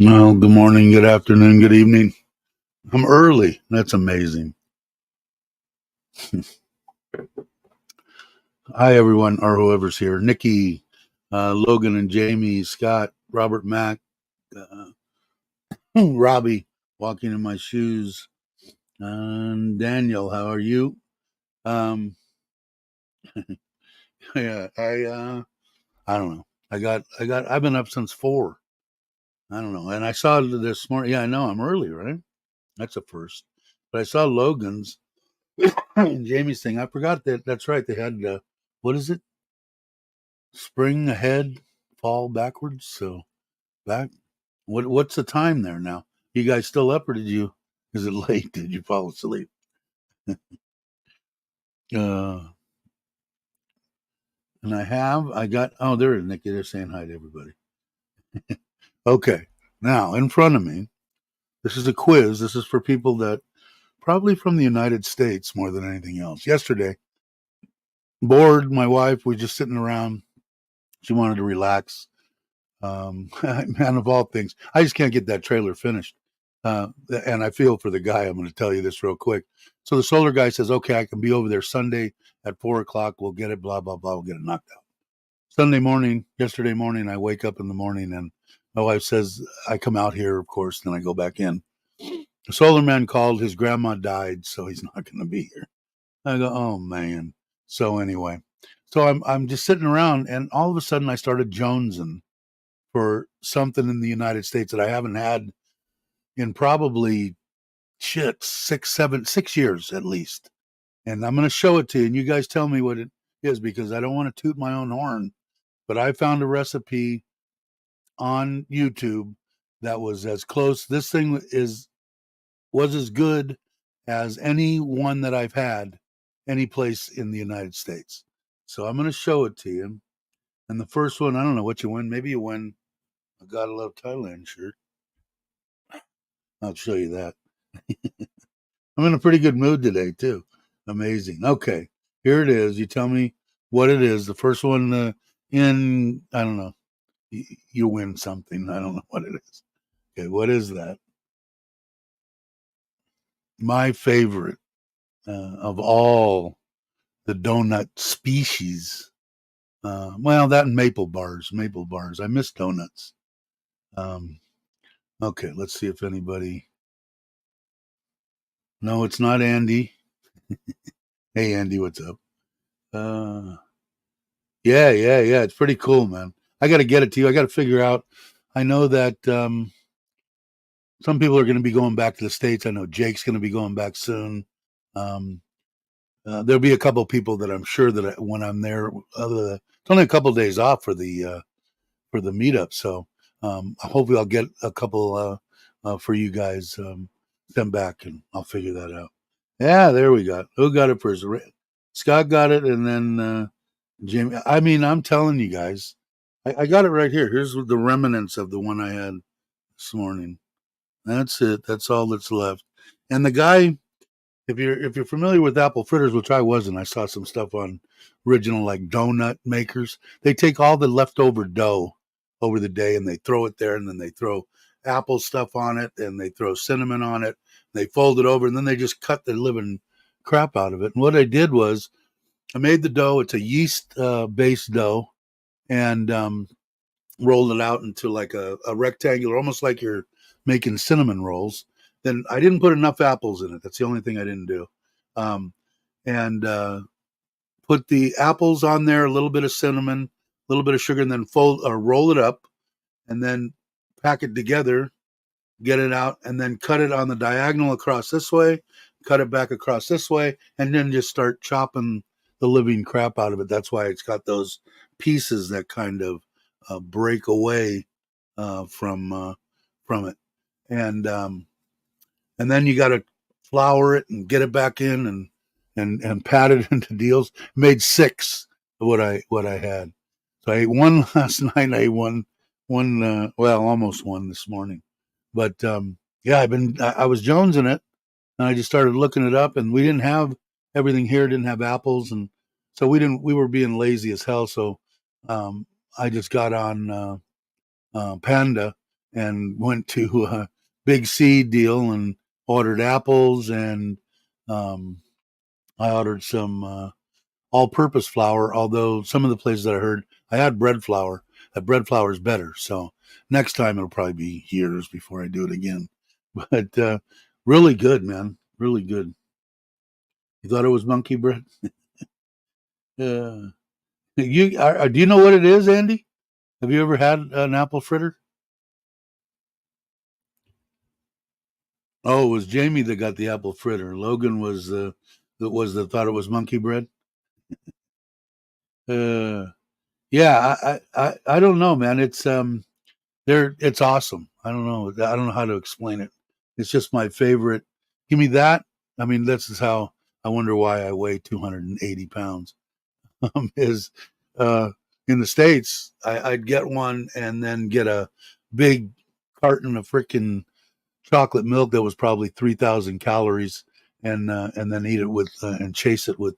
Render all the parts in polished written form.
Well, good morning, good afternoon, good evening. I'm early. That's amazing. Hi, everyone, or whoever's here. Nikki, Logan and Jamie, Scott, Robert Mack, uh, Robbie, walking in my shoes, and Daniel. How are you? Um, yeah, I don't know. I've been up since 4. I don't know. And I saw this morning. Yeah, I know I'm early, right? That's a first. But I saw Logan's and Jamie's thing. I forgot that. That's right. They had, what is it? Spring ahead, fall backwards. So back. What's the time there now? You guys still up, or did you? Is it late? Did you fall asleep? uh, and I got. Oh, there is Nikki. They're saying hi to everybody. Okay, now in front of me, this is a quiz. This is for people that probably from the United States more than anything else. Yesterday, bored. My wife was just sitting around. She wanted to relax. Man of all things, I just can't get that trailer finished. And I feel for the guy. I'm going to tell you this real quick. So the solar guy says, okay, I can be over there Sunday at 4 o'clock. We'll get it, blah, blah, blah. We'll get it knocked out. Yesterday morning, I wake up in the morning and my wife says, I come out here, of course, then I go back in. The solar man called. His grandma died, so he's not going to be here. I go, oh, man. So anyway, so I'm just sitting around and all of a sudden I started jonesing for something in the United States that I haven't had in probably 6 years at least. And I'm going to show it to you, and you guys tell me what it is because I don't want to toot my own horn. But I found a recipe on YouTube that was as close. This thing was as good as any one that I've had any place in the United States. So I'm going to show it to you. And the first one, I don't know what you win. Maybe you win a Gotta Love Thailand shirt. I'll show you that. I'm in a pretty good mood today, too. Amazing. Okay, here it is. You tell me what it is. The first one I don't know, you win something. I don't know what it is. Okay, what is that? My favorite of all the donut species. Well, that and maple bars. Maple bars. I miss donuts. Um, okay, let's see if anybody. No, it's not Andy. Hey, Andy, what's up? Uh, yeah. It's pretty cool, man. I got to get it to you. I got to figure out. I know that some people are going to be going back to the States. I know Jake's going to be going back soon. Um, there'll be a couple of people that I'm sure that when I'm there, it's only a couple of days off for the meetup. So hopefully I'll get a couple for you guys sent back, and I'll figure that out. Yeah, there we go. Who got it first? Scott got it, and then Jamie. I mean, I'm telling you guys, I got it right here. Here's the remnants of the one I had this morning. That's it. That's all that's left. And the guy, if you're familiar with apple fritters, which I wasn't, I saw some stuff on original like donut makers. They take all the leftover dough over the day and they throw it there, and then they throw apple stuff on it, and they throw cinnamon on it. They fold it over, and then they just cut the living crap out of it. And what I did was I made the dough. It's a yeast based dough, and rolled it out into like a rectangular, almost like you're making cinnamon rolls. Then I didn't put enough apples in it. That's the only thing I didn't do. Um, and put the apples on there, a little bit of cinnamon, a little bit of sugar, and then fold or roll it up, and then pack it together, get it out, and then cut it on the diagonal across this way, cut it back across this way, and then just start chopping the living crap out of it. That's why it's got those pieces that kind of break away from it, and and then you got to flour it and get it back in and pat it into deals. Made 6 of what I had. So I ate one last night. I ate one well, almost one this morning. But yeah, I was jonesing it, and I just started looking it up, and we didn't have everything here. Didn't have apples, and so we were being lazy as hell. So I just got on Panda, and went to a Big C deal and ordered apples, and I ordered some all-purpose flour. Although some of the places that I heard, I had bread flour. That bread flour is better. So next time it'll probably be years before I do it again. But really good, man. Really good. You thought it was monkey bread? Do you know what it is, Andy? Have you ever had an apple fritter? Oh, it was Jamie that got the apple fritter. Logan was that thought it was monkey bread. Uh, yeah, I don't know, man. It's awesome. I don't know. I don't know how to explain it. It's just my favorite. Give me that. I mean, this is how I wonder why I weigh 280 pounds. Is uh, in the States, I'd get one and then get a big carton of freaking chocolate milk that was probably 3,000 calories, and then eat it with and chase it with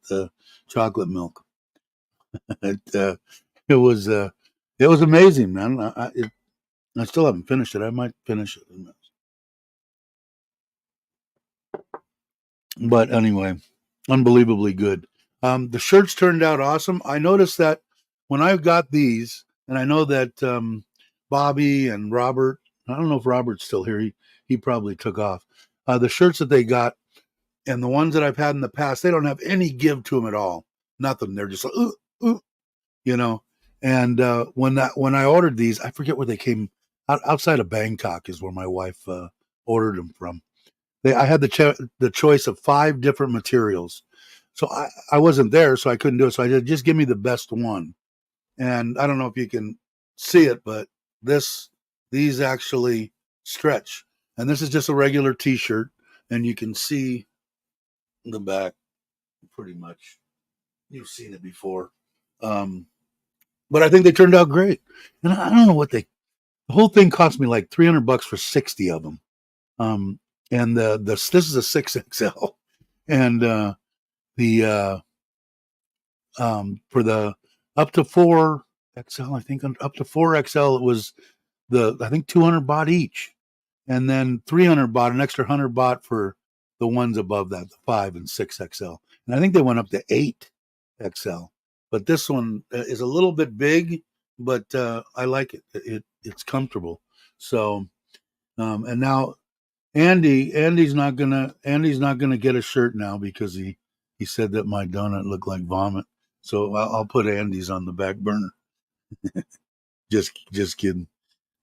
chocolate milk. it uh, it was amazing, man. I still haven't finished it. I might finish it, but anyway, unbelievably good. The shirts turned out awesome. I noticed that when I got these, and I know that Bobby and Robert. I don't know if Robert's still here. He probably took off. The shirts that they got and the ones that I've had in the past, they don't have any give to them at all. Nothing. They're just like, ooh, you know. And when I ordered these, I forget where they came. Outside of Bangkok is where my wife ordered them from. I had the choice of 5 different materials, so I wasn't there, so I couldn't do it. So I said, just give me the best one. And I don't know if you can see it, but these actually stretch. And this is just a regular T-shirt, and you can see the back pretty much. You've seen it before. Um, but I think they turned out great. And I don't know what the whole thing cost me like $300 for 60 of them. Um, and this is a 6XL, and the for the up to 4XL, I think up to 4XL, it was I think 200 baht each, and then 300 baht, an extra 100 baht for the ones above that, the 5 and 6XL, and I think they went up to 8XL. But this one is a little bit big, but I like it. It's comfortable. So, and now Andy's not gonna get a shirt now because he said that my donut looked like vomit. So I'll put Andy's on the back burner. Just kidding.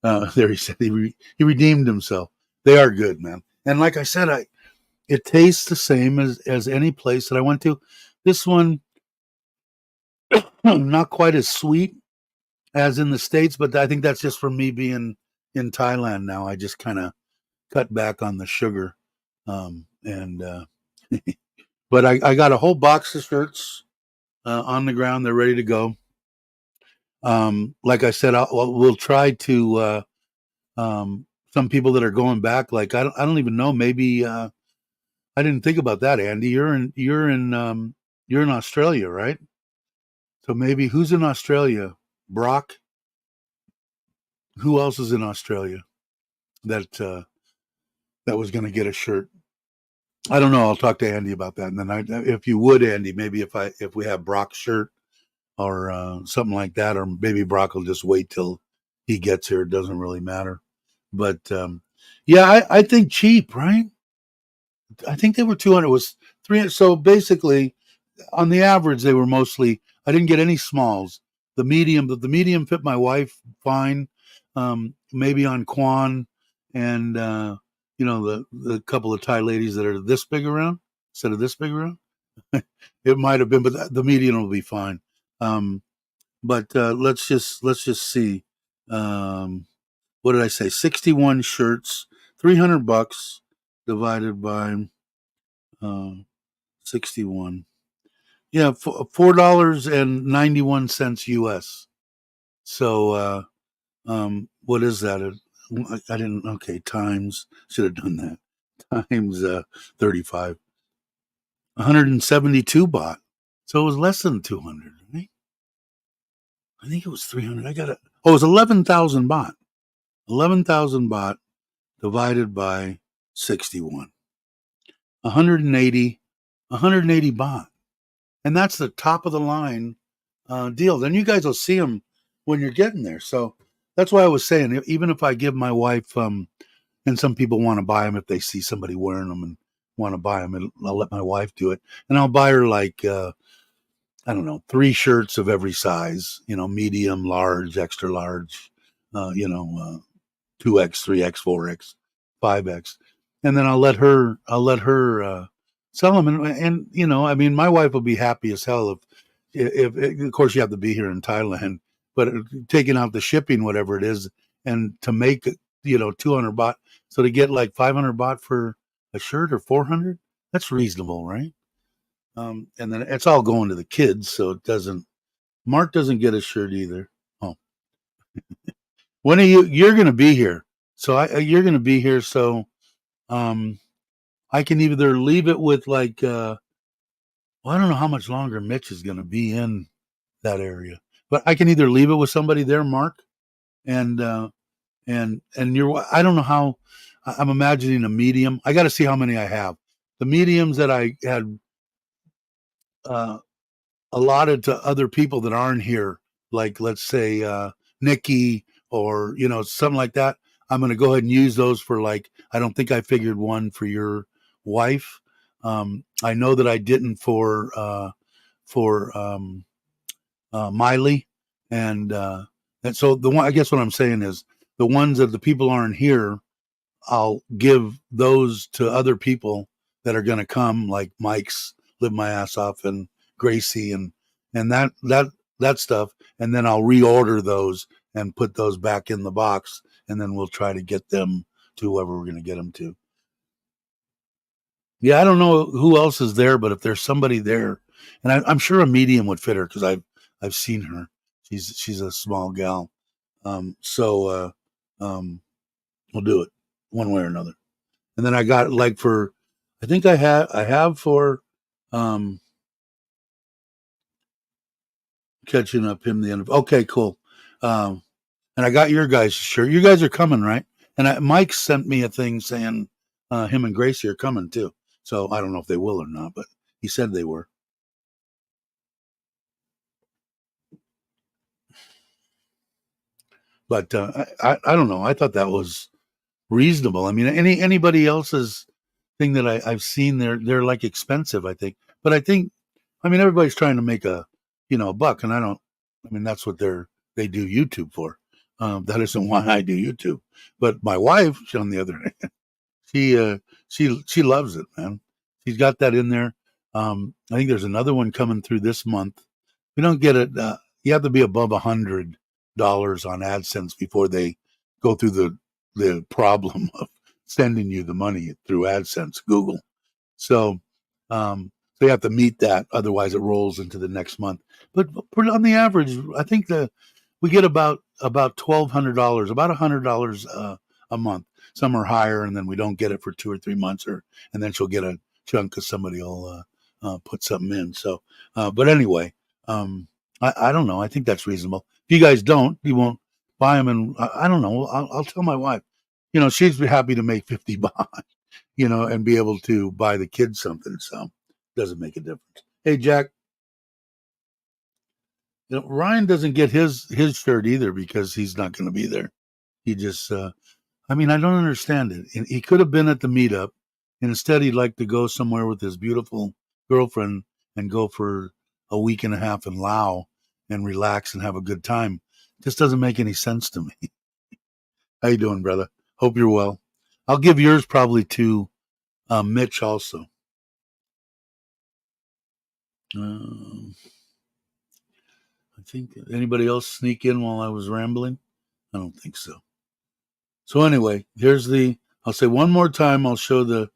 There he said he redeemed himself. They are good, man. And like I said, it tastes the same as any place that I went to. This one not quite as sweet as in the States, but I think that's just from me being in Thailand now. I just kind of cut back on the sugar. And but I got a whole box of shirts on the ground. They're ready to go. Like I said, we'll try to some people that are going back. Like I don't even know. Maybe I didn't think about that, Andy. You're in Australia, right? So maybe who's in Australia? Brock. Who else is in Australia that was going to get a shirt? I don't know. I'll talk to Andy about that, and then if you would, Andy, maybe if we have Brock's shirt or something like that, or maybe Brock will just wait till he gets here. It doesn't really matter. But yeah, I think cheap, right? I think they were 200. It was 300. So basically, on the average, they were mostly. I didn't get any smalls. The medium fit my wife fine. Maybe on Quan and the couple of Thai ladies that are this big around instead of this big around. It might have been, but the median will be fine. But let's just see. What did I say? 61 shirts, $300 divided by 61. Yeah, $4.91 US. So what is that? I didn't. Okay, times should have done that. Times 35. 172 baht. So it was less than 200, right? I think it was 300. I got it. Oh, it was 11,000 baht. 11,000 baht divided by 61. 180, 180 baht. And that's the top of the line deal. Then you guys will see them when you're getting there. So that's why I was saying, even if I give my wife, and some people want to buy them if they see somebody wearing them and want to buy them, and I'll let my wife do it. And I'll buy her like, I don't know, 3 shirts of every size, medium, large, extra large, 2X, 3X, 4X, 5X. And then I'll let her sell them. And, I mean, my wife will be happy as hell if, of course you have to be here in Thailand, but taking out the shipping, whatever it is, and to make, 200 baht. So to get like 500 baht for a shirt or 400, that's reasonable, right? And then it's all going to the kids. So Mark doesn't get a shirt either. Oh, when are you're going to be here. So you're going to be here. So, I can either leave it with like, well, I don't know how much longer Mitch is going to be in that area, but I can either leave it with somebody there, Mark, and I don't know how. I'm imagining a medium. I got to see how many I have. The mediums that I had uh, allotted to other people that aren't here, like let's say Nikki or something like that. I'm going to go ahead and use those for like. I don't think I figured one for your wife. I know that I didn't for Miley, and so the one. I guess what I'm saying is the ones that the people aren't here. I'll give those to other people that are going to come, like Mike's Live My Ass Off and Gracie and that stuff, and then I'll reorder those and put those back in the box, and then we'll try to get them to whoever we're going to get them to. Yeah, I don't know who else is there, but if there's somebody there, and I'm sure a medium would fit her because I've seen her. She's a small gal, so we'll do it one way or another. And then I got like for, I think I have for um catching up him the end of. Okay, cool. Um, and I got your guys' shirt. You guys are coming, right? And Mike sent me a thing saying him and Gracie are coming too. So I don't know if they will or not, but he said they were. But I don't know. I thought that was reasonable. I mean, anybody else's thing that I've seen, they're like expensive. I think, but I mean, everybody's trying to make a buck, and I don't. I mean, that's what they do YouTube for. That isn't why I do YouTube. But my wife, on the other hand, she she loves it, man. She's got that in there. I think there's another one coming through this month. We don't get it. You have to be above $100 on AdSense before they go through the problem of sending you the money through AdSense, Google. So, so you have to meet that. Otherwise, it rolls into the next month. But on the average, I think we get about $1,200, about $100 a month. Some are higher, and then we don't get it for 2 or 3 months, and then she'll get a chunk because somebody will put something in. So, but anyway, I don't know. I think that's reasonable. If you guys don't, you won't buy them, and I don't know. I'll tell my wife. She'd be happy to make 50 baht, and be able to buy the kids something. So, it doesn't make a difference. Hey, Jack, Ryan doesn't get his shirt either because he's not going to be there. He just, I mean, I don't understand it. And he could have been at the meetup, and instead he'd like to go somewhere with his beautiful girlfriend and go for a week and a half in Laos and relax and have a good time. Just doesn't make any sense to me. How you doing, brother? Hope you're well. I'll give yours probably to Mitch also. Um, I think anybody else sneak in while I was rambling? I don't think so. So anyway, I'll say one more time. I'll show the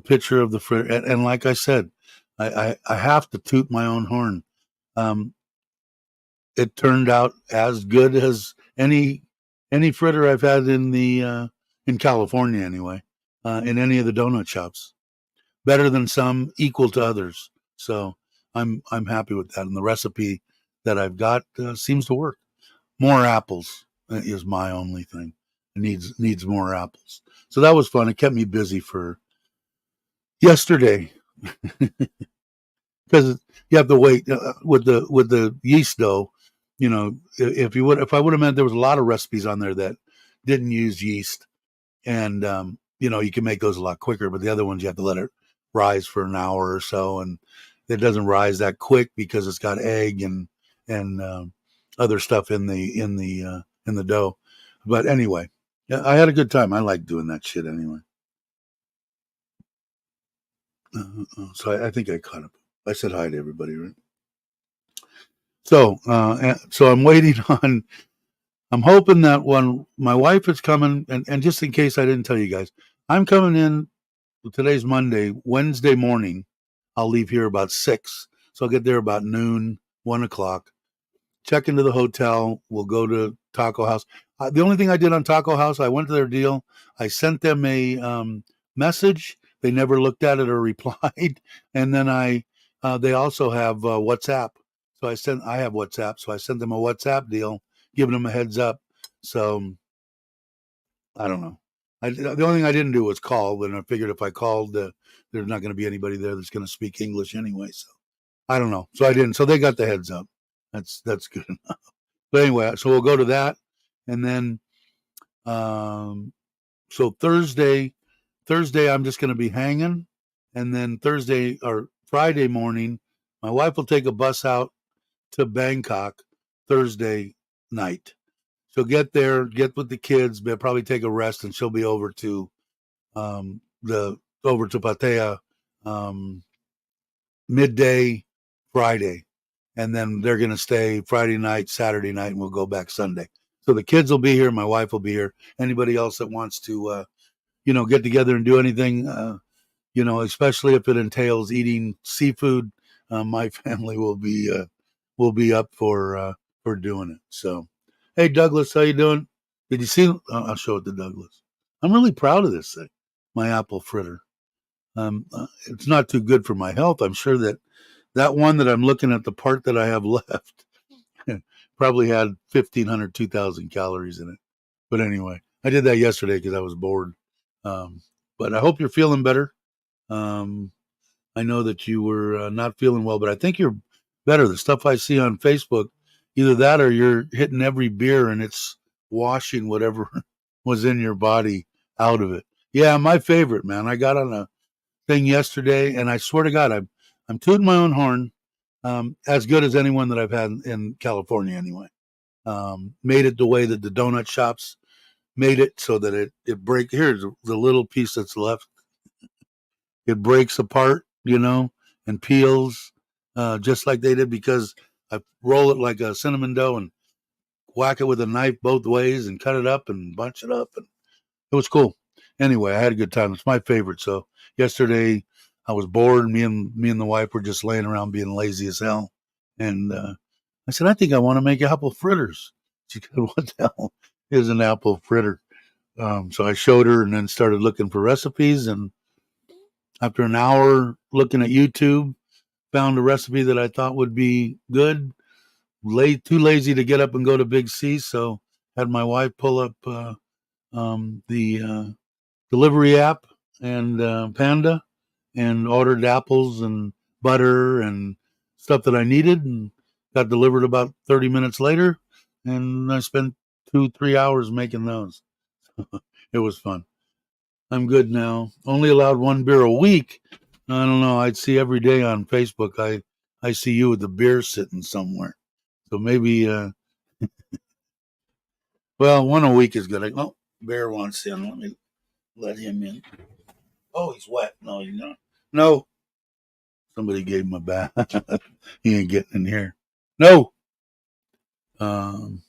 picture of the fritter. And like I said, I have to toot my own horn. Um, it turned out as good as any fritter I've had in California anyway, in any of the donut shops. Better than some, equal to others. So I'm happy with that. And the recipe that I've got seems to work. More apples is my only thing. needs more apples. So that was fun. It kept me busy for yesterday because you have to wait with the yeast dough. You know, if I would have meant there was a lot of recipes on there that didn't use yeast, and you know, you can make those a lot quicker. But the other ones you have to let it rise for an hour or so, and it doesn't rise that quick because it's got egg and other stuff in the dough. But anyway, yeah, I had a good time. I like doing that shit anyway. So I think I caught up. I said hi to everybody, right? So I'm waiting on. I'm hoping that when my wife is coming, and just in case I didn't tell you guys, I'm coming in. Today's Monday. Wednesday morning, I'll leave here about 6, so I'll get there about noon, 1 o'clock. Check into the hotel. We'll go to Taco House. The only thing I did on Taco House, I went to their deal. I sent them a message. They never looked at it or replied. And then they also have WhatsApp. So I have WhatsApp. So I sent them a WhatsApp deal, giving them a heads up. So I don't know. The only thing I didn't do was call. And I figured if I called, there's not going to be anybody there that's going to speak English anyway. So I don't know. So I didn't. So they got the heads up. That's good enough. But anyway, so we'll go to that, and then so Thursday I'm just going to be hanging, and then Thursday or Friday morning, my wife will take a bus out to Bangkok Thursday night. She'll get there, get with the kids, but probably take a rest, and she'll be over to the over to Pattaya midday Friday, and then they're going to stay Friday night, Saturday night, and we'll go back Sunday. So the kids will be here, my wife will be here. Anybody else that wants to, get together and do anything, especially if it entails eating seafood, my family will be up for doing it. So, hey Douglas, how you doing? Did you see? I'll show it to Douglas. I'm really proud of this thing, my apple fritter. It's not too good for my health. I'm sure that one that I'm looking at, the part that I have left, probably had 1,500, 2,000 calories in it. But anyway, I did that yesterday because I was bored. But I hope you're feeling better. Um, I know that you were not feeling well, but I think you're better. The stuff I see on Facebook, either that or you're hitting every beer and it's washing whatever was in your body out of it. Yeah, my favorite, man. I got on a thing yesterday, and I swear to God, I'm tooting my own horn. As good as anyone that I've had in California, anyway. Made it the way that the donut shops made it, so that it break. Here's the little piece that's left. It breaks apart, and peels, just like they did, because I roll it like a cinnamon dough and whack it with a knife both ways and cut it up and bunch it up, and it was cool. Anyway, I had a good time. It's my favorite. So yesterday I was bored. Me and the wife were just laying around being lazy as hell, and I said, I think I want to make apple fritters. She said, what the hell is an apple fritter? So I showed her and then started looking for recipes. And after an hour looking at YouTube, found a recipe that I thought would be good. Too lazy to get up and go to Big C, so had my wife pull up the delivery app and Panda, and ordered apples and butter and stuff that I needed, and got delivered about 30 minutes later. And I spent 2-3 hours making those. It was fun. I'm good now. Only allowed one beer a week. I don't know. I'd see every day on Facebook. I see you with the beer sitting somewhere. So maybe, well, one a week is good. Oh, Bear wants in. Let me let him in. Oh, he's wet. No, he's not. No, somebody gave him a bath. He ain't getting in here. No. Um,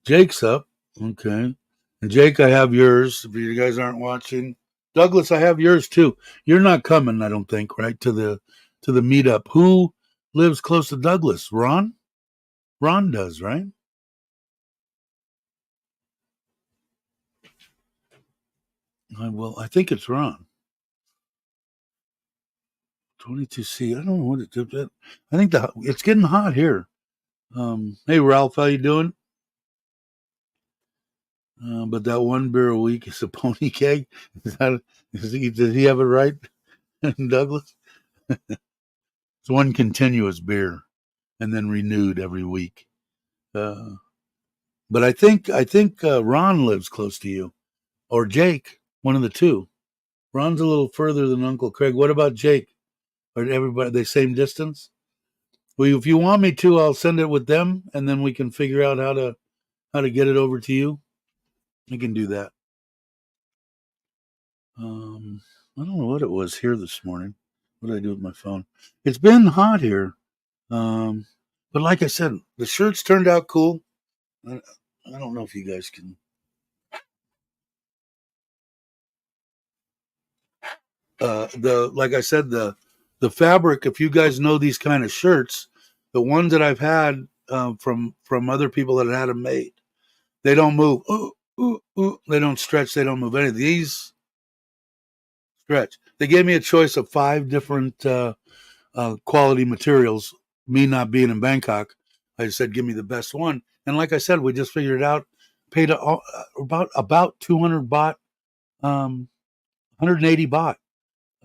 Jake's up. Okay. And Jake, I have yours. If you guys aren't watching, Douglas, I have yours too. You're not coming, I don't think, right, to the meetup. Who lives close to Douglas? Ron? Ron does, right? I think it's Ron. 22C. I don't know what it did. I think it's getting hot here. Hey Ralph, how you doing? But that one beer a week is a pony keg. Did he have it right, Douglas? It's one continuous beer and then renewed every week. Uh, but I think Ron lives close to you, or Jake, one of the two. Ron's a little further than Uncle Craig. What about Jake? Are everybody the same distance? Well, if you want me to, I'll send it with them, and then we can figure out how to get it over to you. I can do that. I don't know what it was here this morning. What did I do with my phone? It's been hot here. Um, but like I said, the shirts turned out cool. I, I don't know if you guys can. The like I said, the fabric. If you guys know these kind of shirts, the ones that I've had from other people that had them made, they don't move. Ooh, ooh, ooh. They don't stretch. They don't move any. These stretch. They gave me a choice of 5 different quality materials. Me not being in Bangkok, I said, give me the best one. And like I said, we just figured it out. Paid about 200 baht, 180 baht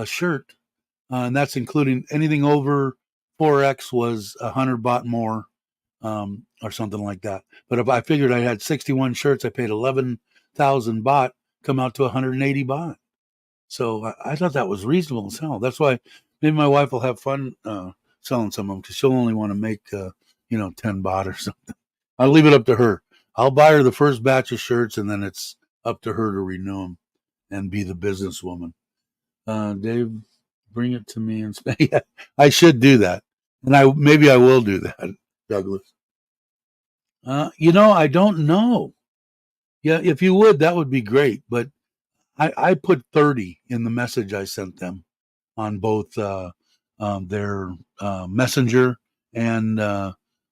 a shirt, and that's including anything over 4x was 100 baht more, or something like that. But if I figured I had 61 shirts, I paid 11,000 baht, come out to 180 baht. So I thought that was reasonable as hell. That's why maybe my wife will have fun selling some of them because she'll only want to make 10 baht or something. I'll leave it up to her. I'll buy her the first batch of shirts, and then it's up to her to renew them and be the businesswoman. Dave, bring it to me in Spain. Yeah, I should do that, and maybe I will do that, Douglas. I don't know. Yeah, if you would, that would be great. But I put 30 in the message I sent them on both their Messenger and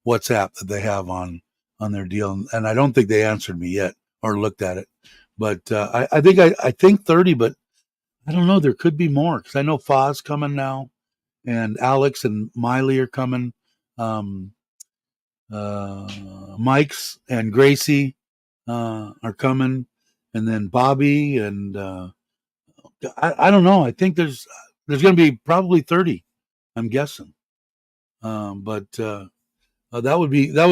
WhatsApp that they have on their deal, and I don't think they answered me yet or looked at it. But I think 30, but I don't know. There could be more because I know Foz coming now, and Alex and Miley are coming. Um, Mike's and Gracie are coming, and then Bobby and I don't know. I think there's going to be probably 30. I'm guessing. But that would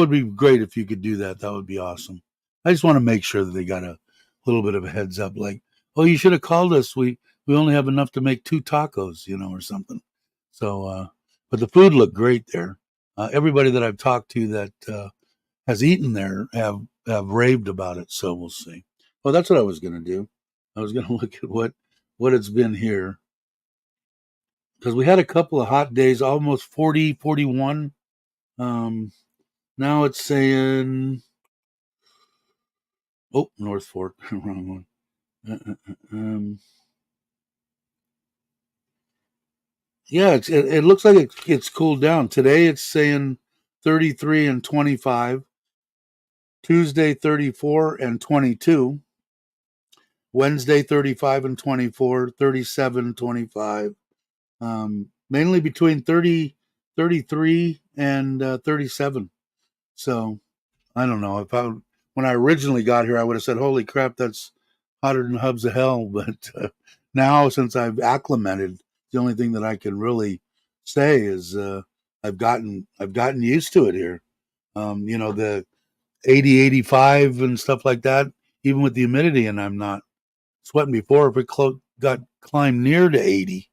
be great if you could do that. That would be awesome. I just want to make sure that they got a little bit of a heads up, like, oh, you should have called us. We only have enough to make 2 tacos, or something. So, but the food looked great there. Everybody that I've talked to that has eaten there have raved about it. So we'll see. Well, that's what I was going to do. I was going to look at what it's been here because we had a couple of hot days, almost 40, 41. Now it's saying, oh, North Fork, wrong one. Yeah, it looks like it's cooled down. Today it's saying 33 and 25. Tuesday 34 and 22. Wednesday 35 and 24. 37, 25. Mainly between 30, 33 and 37. So I don't know. When I originally got here, I would have said, "Holy crap, that's hotter than hubs of hell." But now, since I've acclimated, the only thing that I can really say is I've gotten used to it here. The 80, 85 and stuff like that. Even with the humidity, and I'm not sweating before. If it got climbed near to 80,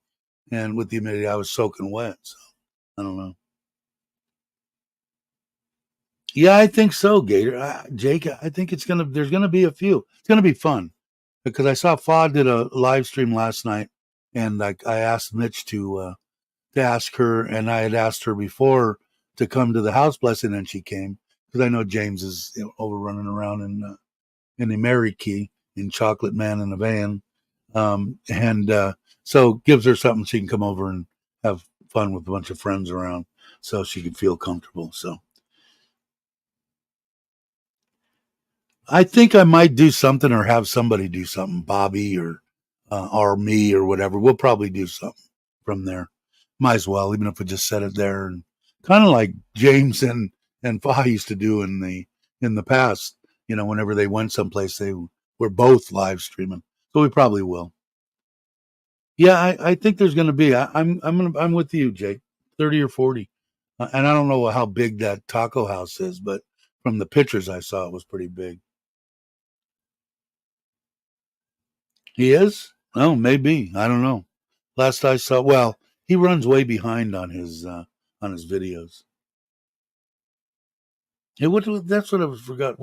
and with the humidity, I was soaking wet. So I don't know. Yeah, I think so, Gator. Jake, I think there's gonna be a few. It's gonna be fun because I saw Fod did a live stream last night, and I asked Mitch to ask her, and I had asked her before to come to the house blessing, and she came because I know James is over running around in the Mary Key in Chocolate Man in a van, and so gives her something she can come over and have fun with a bunch of friends around, so she can feel comfortable. So I think I might do something or have somebody do something, Bobby or me or whatever. We'll probably do something from there. Might as well, even if we just set it there and kind of like James and Fa used to do in the past. whenever they went someplace, they were both live streaming. So we probably will. Yeah, I think there's going to be. I'm with you, Jake. 30 or 40, and I don't know how big that taco house is, but from the pictures I saw, it was pretty big. He is? Oh, maybe. I don't know. Last I saw, well, he runs way behind on his videos. Hey, that's what I forgot.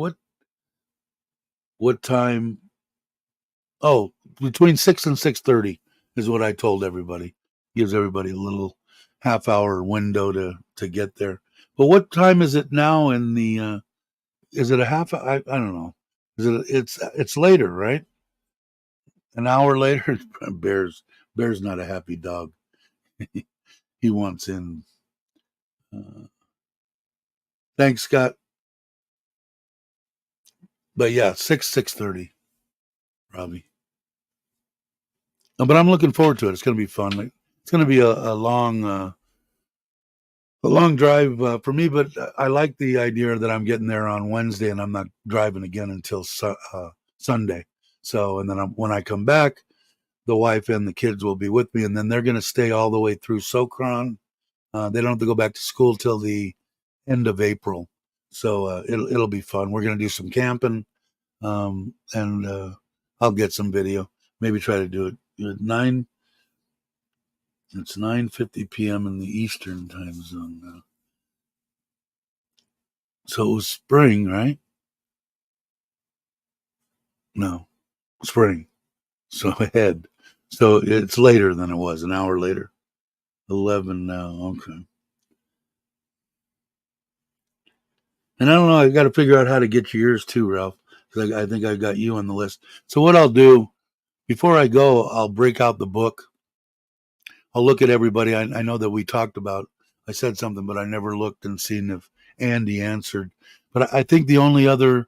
What time? Oh, between 6 and 6:30 is what I told everybody. Gives everybody a little half-hour window to get there. But what time is it now? In the is it a half? I don't know. Is it? It's later, right? An hour later. Bear's not a happy dog. He wants in. Uh, Thanks, Scott. But yeah, 6:30, Robbie. But I'm looking forward to it. It's going to be fun. Like, it's going to be a long drive for me. But I like the idea that I'm getting there on Wednesday and I'm not driving again until Sunday. So, and then when I come back, the wife and the kids will be with me, and then they're going to stay all the way through Sokran. They don't have to go back to school till the end of April. So it'll be fun. We're going to do some camping, and I'll get some video. Maybe try to do it at 9. It's 9:50 p.m. in the Eastern time zone now. So it was spring, right? No, spring. So ahead. So it's later than it was, an hour later. 11 now. Okay. And I don't know. I got to figure out how to get yours too, Ralph. Because I think I got you on the list. So what I'll do before I go, I'll break out the book. I'll look at everybody. I know that we talked about. I said something, but I never looked and seen if Andy answered. But I think the only other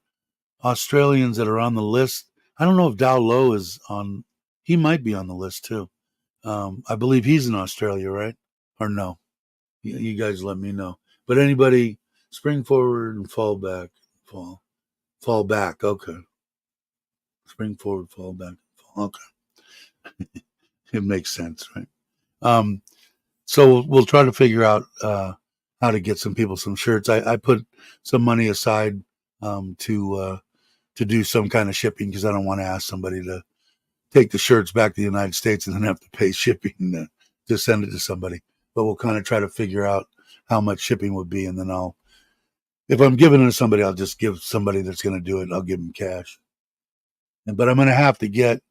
Australians that are on the list, I don't know if Dow Low is on. He might be on the list too. I believe he's in Australia, right? Or no? You guys let me know. But anybody, spring forward and fall back, fall back. Okay, spring forward, fall back, fall. Okay, it makes sense, right? Um, so we'll try to figure out how to get some people some shirts. I put some money aside to do some kind of shipping because I don't want to ask somebody to take the shirts back to the United States and then have to pay shipping to send it to somebody. But we'll kind of try to figure out how much shipping would be, and then if I'm giving it to somebody, I'll just give somebody that's going to do it. I'll give them cash. But I'm going to have to get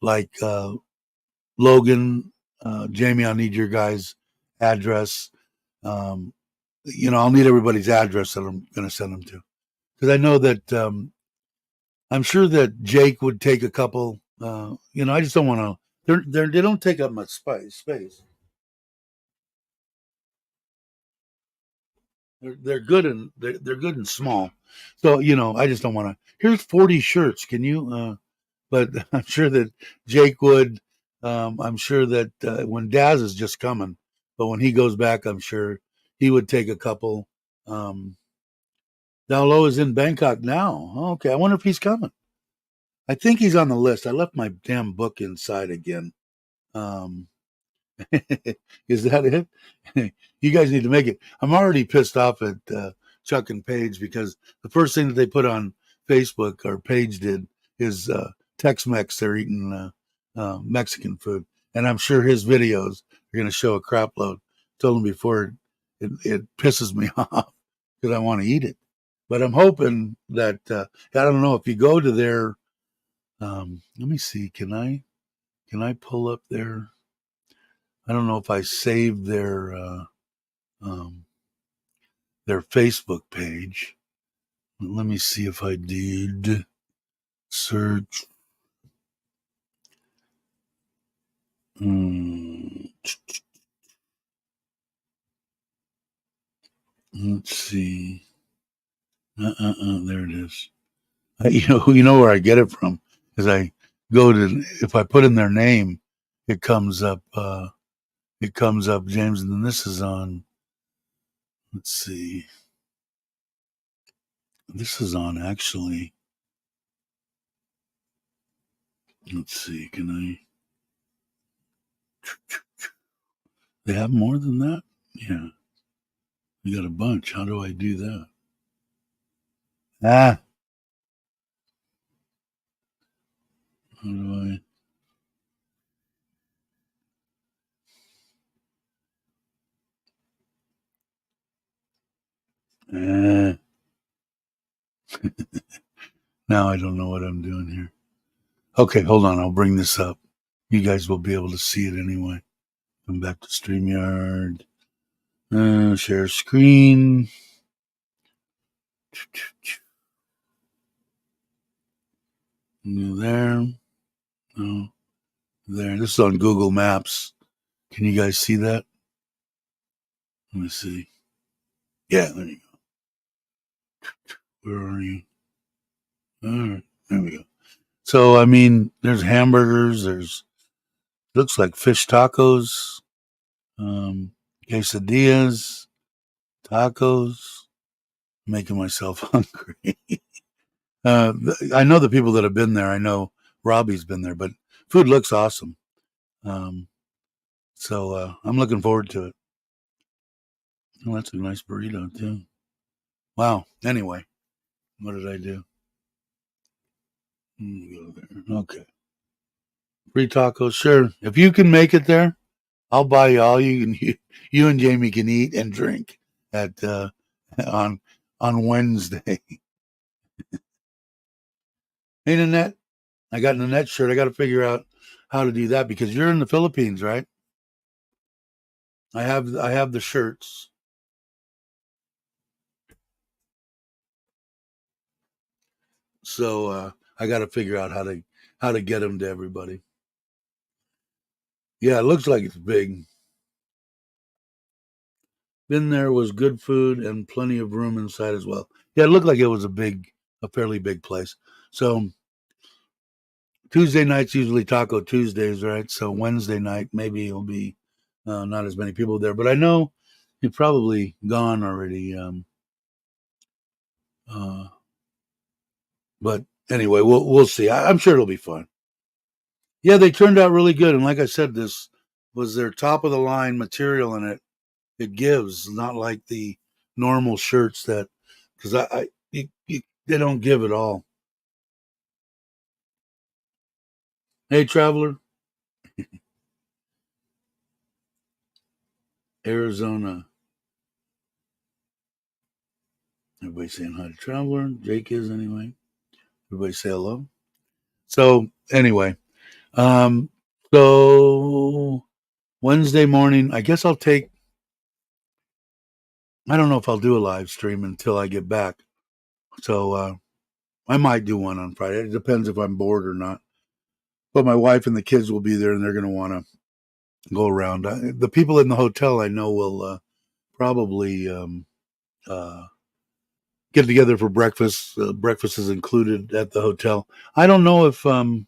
like Logan, Jamie. I'll need your guys' address. Um, I'll need everybody's address that I'm going to send them to, because I know that I'm sure that Jake would take a couple. I just don't want to. They don't take up much space. They're good and they're good and small. So I just don't want to. Here's 40 shirts. Can you? But I'm sure that Jake would. I'm sure that when Daz is just coming, but when he goes back, I'm sure he would take a couple. Dalo is in Bangkok now. Okay, I wonder if he's coming. I think he's on the list. I left my damn book inside again. Um, is that it? You guys need to make it. I'm already pissed off at Chuck and Paige because the first thing that they put on Facebook, or Paige did, is Tex-Mex. They're eating Mexican food, and I'm sure his videos are going to show a crap load. Told him before, it pisses me off because I want to eat it. But I'm hoping that I don't know if you go to their. Let me see. Can I pull up their? I don't know if I saved um, their Facebook page. Let me see if I did. Search. Let's see. There it is. You know where I get it from, is I go to, if I put in their name, it comes up. James, and then this is on. Let's see. This is on actually. Let's see. Can I? They have more than that? Yeah. We got a bunch. How do I do that? Ah. How do I? Now I don't know what I'm doing here. Okay, hold on. I'll bring this up. You guys will be able to see it anyway. Come back to StreamYard. Share screen. There. No. There. This is on Google Maps. Can you guys see that? Let me see. Yeah, there you go. Where are you? All right, there we go. So, I mean, there's hamburgers. There's looks like fish tacos, um, quesadillas, tacos. Making myself hungry. I know the people that have been there. I know Robbie's been there, but food looks awesome. Um, so I'm looking forward to it. Oh, that's a nice burrito too. Wow. Anyway, what did I do? Go there. Okay. Free tacos, sure. If you can make it there, I'll buy you all you can. You and Jamie can eat and drink at on on Wednesday. Hey, Nanette, I got Nanette's shirt. I got to figure out how to do that because you're in the Philippines, right? I have the shirts. So I got to figure out how to get them to everybody. Yeah, it looks like it's big. Been there, was good food and plenty of room inside as well. Yeah, it looked like it was a fairly big place. So Tuesday nights usually Taco Tuesdays, right? So Wednesday night maybe it'll be not as many people there, but I know you've probably gone already. Uh, but anyway, we'll see. I'm sure it'll be fun. Yeah, they turned out really good, and like I said, this was their top of the line material, and it gives, not like the normal shirts that because they don't give at all. Hey, traveler, Arizona. Everybody saying hi to traveler. Jake is anyway. Everybody say hello. So anyway, um, so Wednesday morning, I guess I'll take. I don't know if I'll do a live stream until I get back. So I might do one on Friday. It depends if I'm bored or not. But my wife and the kids will be there, and they're going to want to go around. The people in the hotel I know will probably uh, get together for breakfast. Breakfast is included at the hotel. I don't know if I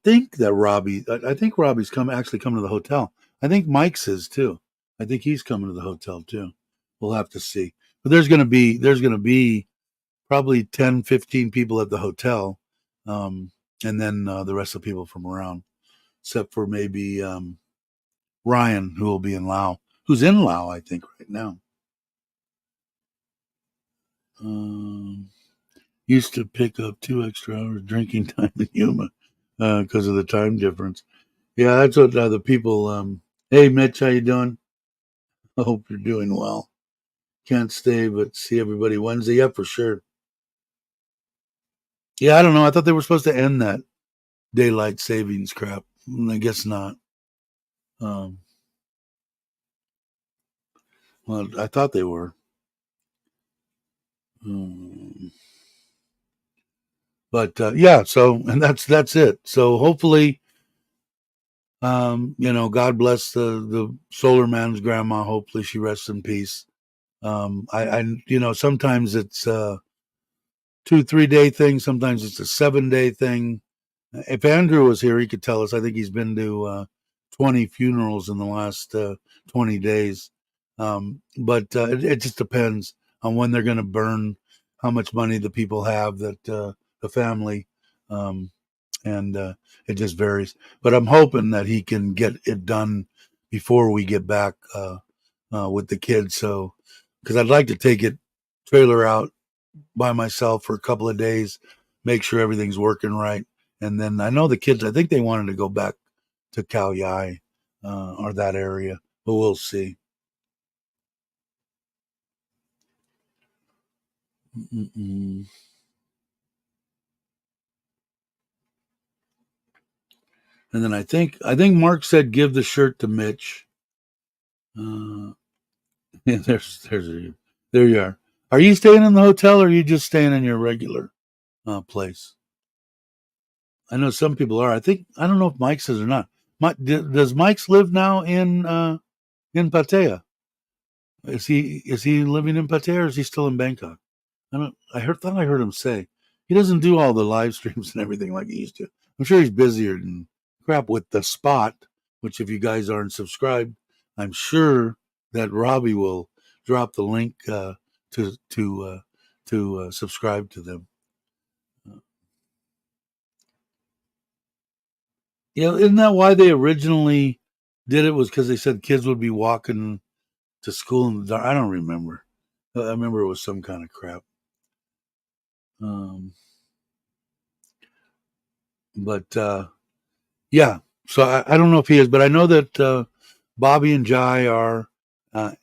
think that Robbie. I think Robbie's actually coming to the hotel. I think Mike's is too. I think he's coming to the hotel too. We'll have to see. But there's going to be probably 10, 15 people at the hotel, and then the rest of the people from around, except for maybe Ryan, who will be in Laos, who's in Laos, I think, right now. Um, Used to pick up 2 extra hours drinking time in Yuma because of the time difference. Yeah, that's what the people. Hey, Mitch, how you doing? I hope you're doing well. Can't stay, but see everybody Wednesday. Yeah, for sure. Yeah, I don't know. I thought they were supposed to end that daylight savings crap. I guess not. Um, well, I thought they were. Um, but yeah, so and that's it. So hopefully, God bless the Solar Man's grandma. Hopefully, she rests in peace. Sometimes it's a 2, 3 day thing. Sometimes it's a 7 day thing. If Andrew was here, he could tell us. I think he's been to 20 funerals in the last 20 days. But it just depends on when they're going to burn, how much money the people have, that the family, um, and it just varies. But I'm hoping that he can get it done before we get back with the kids. So, because I'd like to take it trailer out by myself for a couple of days, make sure everything's working right, and then I know the kids. I think they wanted to go back to Kalyai or that area, but we'll see. Mm-mm. And then I think Mark said give the shirt to Mitch. Yeah, there you are. Are you staying in the hotel or are you just staying in your regular place? I know some people are. I don't know if Mike says or not. Does Mike's live now in Pattaya? Is he living in Pattaya or is he still in Bangkok? Thought I heard him say he doesn't do all the live streams and everything like he used to. I'm sure he's busier than crap with the spot. Which, if you guys aren't subscribed, I'm sure that Robbie will drop the link to subscribe to them. Isn't that why they originally did it? Was because they said kids would be walking to school in the dark. I don't remember. I remember it was some kind of crap. Um, but yeah, so I don't know if he is, but I know that Bobby and Jai are.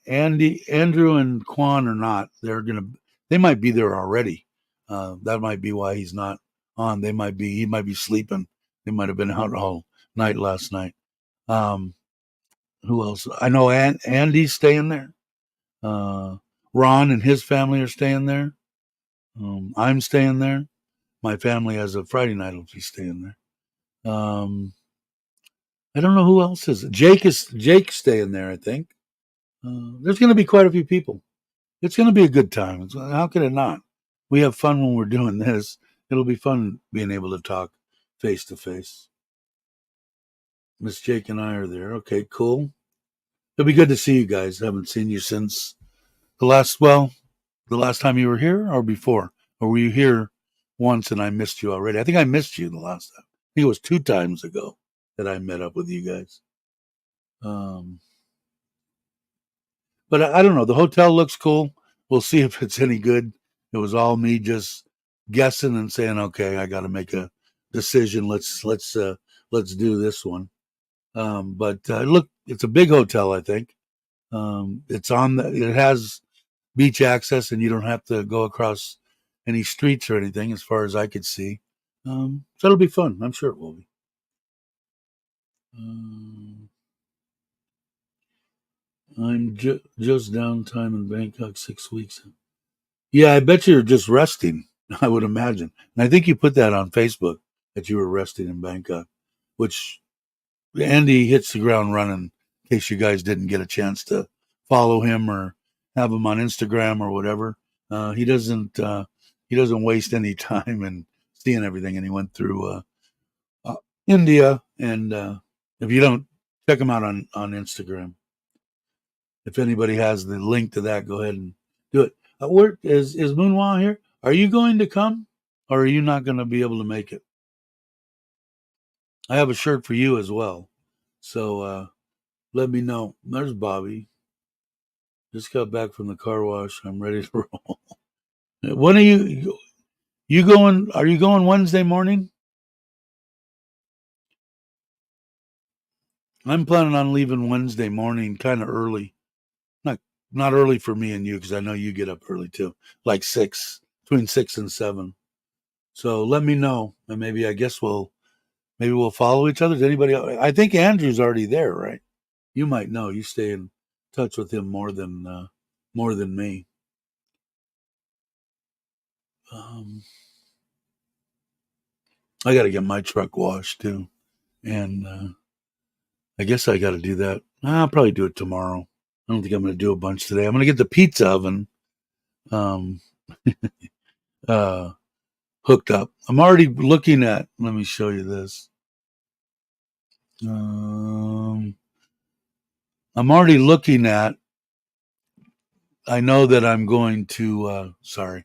Andrew, and Quan are not. They might be there already. That might be why he's not on. He might be sleeping. They might have been out all night last night. Um, who else? I know Andy's staying there. Uh, Ron and his family are staying there. I'm staying there. My family as of Friday night will be staying there. I don't know who else is. Jake's staying there. I think there's going to be quite a few people. It's going to be a good time. How can it not? We have fun when we're doing this. It'll be fun being able to talk face to face. Miss Jake and I are there. Okay, cool. It'll be good to see you guys. I haven't seen you since the last time you were here or before. Or were you here once and I missed you already? I think I missed you the last time. I think it was 2 times ago that I met up with you guys. Um, but I don't know. The hotel looks cool. We'll see if it's any good. It was all me just guessing and saying, okay, I got to make a decision. Let's do this one. But look, it's a big hotel. I think it has beach access, and you don't have to go across any streets or anything, as far as I could see. So it'll be fun. I'm sure it will be. Um, I'm just downtime in Bangkok 6 weeks. Yeah, I bet you're just resting. I would imagine, and I think you put that on Facebook that you were resting in Bangkok, which Andy hits the ground running. In case you guys didn't get a chance to follow him or have him on Instagram or whatever, he doesn't waste any time in seeing everything. And he went through uh, India, and if you don't check him out on Instagram, if anybody has the link to that, go ahead and do it. Where is Moonwa here? Are you going to come, or are you not going to be able to make it? I have a shirt for you as well, so let me know. There's Bobby. Just got back from the car wash. I'm ready to roll. When are you going? Are you going Wednesday morning? I'm planning on leaving Wednesday morning, kind of early. Not not early for me and you, because I know you get up early too, like between 6 and 7. So let me know, and maybe we'll follow each other. Does anybody? I think Andrew's already there, right? You might know. You stay in touch with him more than me. Um, I got to get my truck washed too, and I guess I got to do that. I'll probably do it tomorrow. I don't think I'm going to do a bunch today. I'm going to get the pizza oven um, uh, hooked up. I'm already looking at. Let me show you this. Um, I'm already looking at. I know that I'm going to. Sorry.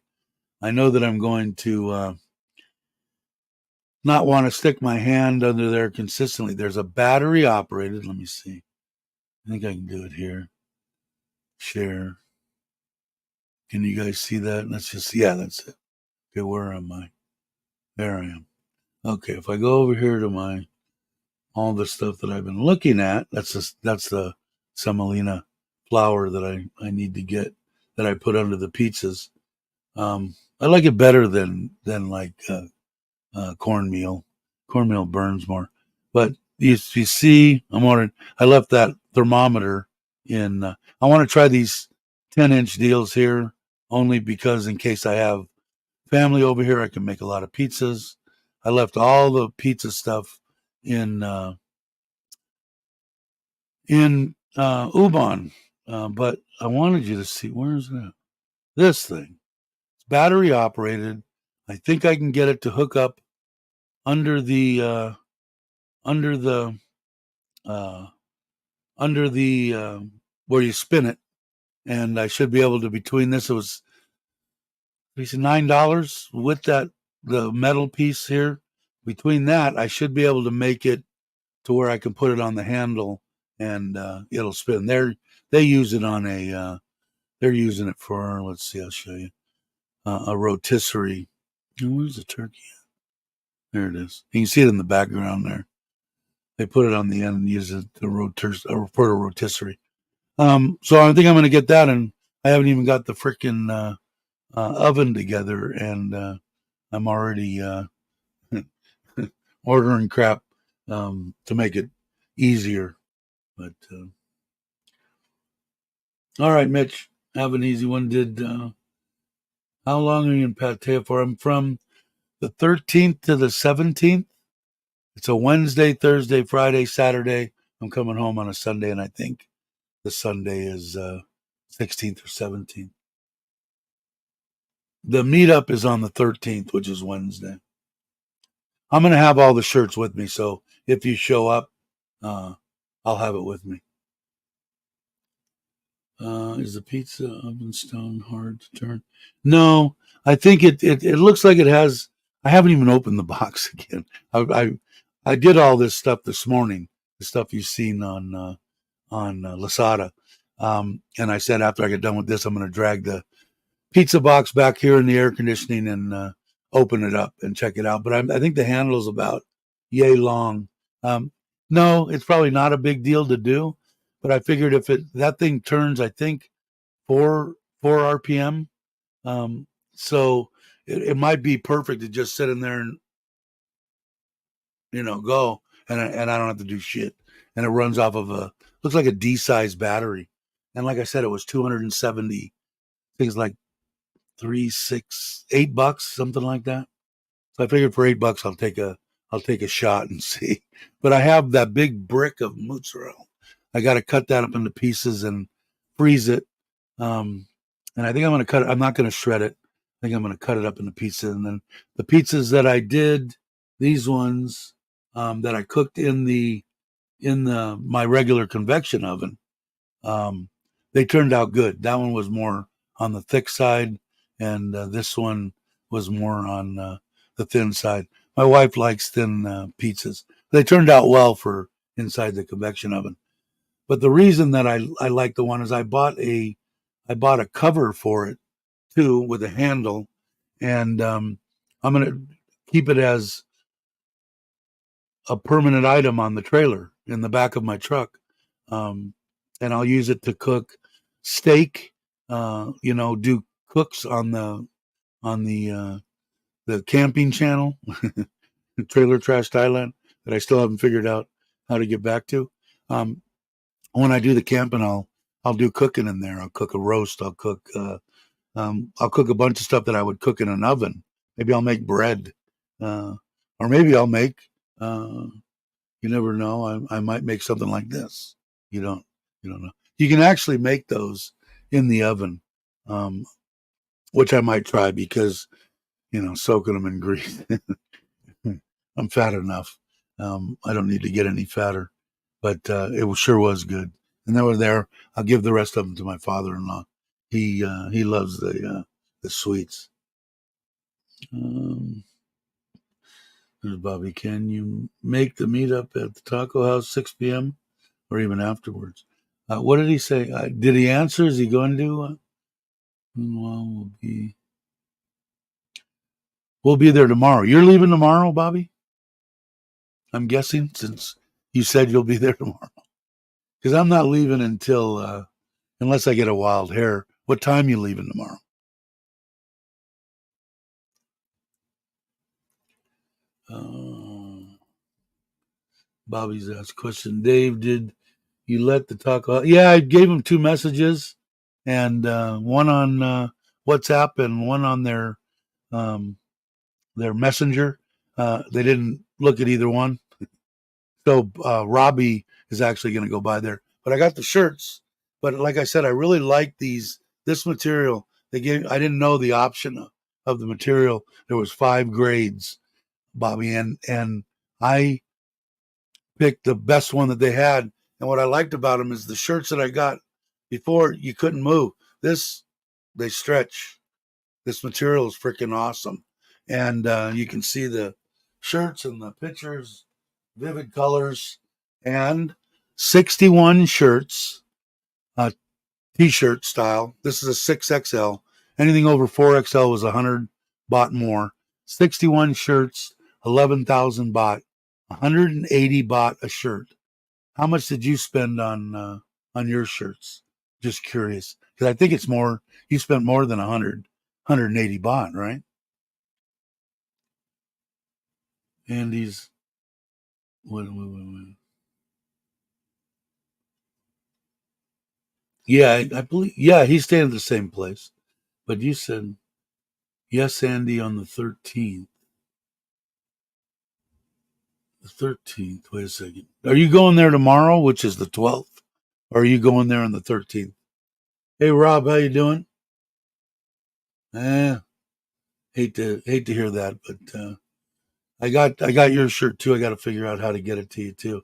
I know that I'm going to not want to stick my hand under there consistently. There's a battery operated. Let me see. I think I can do it here. Share. Can you guys see that? Let's just, yeah, that's it. Okay, where am I? There I am. Okay, if I go over here to all the stuff that I've been looking at, that's the semolina flour that I need to get, that I put under the pizzas. I like it better than like cornmeal. Cornmeal burns more. But you see, I left that thermometer in. I want to try these 10-inch deals here only because in case I have family over here, I can make a lot of pizzas. I left all the pizza stuff in Ubon, but I wanted you to see, where's that? This thing. It's battery operated. I think I can get it to hook up under the under the uh, under the where you spin it, and I should be able to. Between this, it was $9 with the metal piece here. Between that, I should be able to make it to where I can put it on the handle and it'll spin. They use it on they're using it for, let's see, I'll show you, a rotisserie. Oh, where's the turkey? There it is. You can see it in the background there. They put it on the end and use it for a rotisserie. So I think I'm going to get that, and I haven't even got the freaking oven together, and I'm already ordering crap to make it easier. But all right, Mitch, have an easy one. How long are you in Pattaya for? I'm from the 13th to the 17th. It's a Wednesday, Thursday, Friday, Saturday. I'm coming home on a Sunday, and I think the Sunday is 16th or 17th. The meetup is on the 13th, which is Wednesday. I'm going to have all the shirts with me, so if you show up, I'll have it with me. Is the pizza oven stone hard to turn? No, I think it looks like it has. I haven't even opened the box again. I did all this stuff this morning, the stuff you've seen on Lasada, and I said after I get done with this, I'm going to drag the pizza box back here in the air conditioning and open it up and check it out. But I think the handle is about yay long. No, it's probably not a big deal to do, but I figured if that thing turns, I think 4 RPM, so it might be perfect to just sit in there and go, and I don't have to do shit, and it runs off of looks like a D-size battery, and like I said, it was 270 things, like $8, something like that. So I figured for $8 I'll take a shot and see. But I have that big brick of mozzarella. I got to cut that up into pieces and freeze it. And I think I'm going to cut it. I'm not going to shred it. I think I'm going to cut it up into pieces. And then the pizzas that I did, these ones that I cooked in my regular convection oven, they turned out good. That one was more on the thick side, and this one was more on the thin side. My wife likes thin pizzas. They turned out well for inside the convection oven. But the reason that I like the one is I bought a cover for it too, with a handle, and I'm gonna keep it as a permanent item on the trailer in the back of my truck, and I'll use it to cook steak. Do cooks on the camping channel, Trailer Trash Thailand, that I still haven't figured out how to get back to. When I do the camping, I'll do cooking in there. I'll cook a roast. I'll cook a bunch of stuff that I would cook in an oven. Maybe I'll make bread, or maybe I'll make. You never know. I might make something like this. You don't know. You can actually make those in the oven, which I might try because soaking them in grease. I'm fat enough. I don't need to get any fatter, but it sure was good. And they were there. I'll give the rest of them to my father-in-law. He loves the sweets. There's Bobby. Can you make the meetup at the taco house 6 p.m. or even afterwards? What did he say? Did he answer? Is he going to? Well, we'll be there tomorrow. You're leaving tomorrow, Bobby? I'm guessing, since you said you'll be there tomorrow. Because I'm not leaving until unless I get a wild hair. What time you leaving tomorrow? Bobby's asked question. Dave, did you let the taco? Yeah, I gave him 2 messages, and one on WhatsApp and one on their messenger. They didn't look at either one. So Robbie is actually going to go by there. But I got the shirts. But like I said, I really like this material. They gave. I didn't know the option of the material. There was 5 grades, Bobby, and I picked the best one that they had. And what I liked about them is the shirts that I got before, you couldn't move. This, they stretch. This material is freaking awesome. And you can see the shirts and the pictures, vivid colors, and 61 shirts, t-shirt style. This is a 6XL. Anything over 4XL was 100 baht more. 61 shirts, 11,000 baht, 180 baht a shirt. How much did you spend on your shirts? Just curious, because I think it's more. You spent more than 180 baht, right? And he's what? Yeah, I believe. Yeah, he's staying at the same place. But you said yes, Andy, on the 13th. The 13th. Wait a second. Are you going there tomorrow, which is the 12th? Or are you going there on the 13th? Hey, Rob, how you doing? Eh, hate to hear that, but I got your shirt too. I got to figure out how to get it to you too.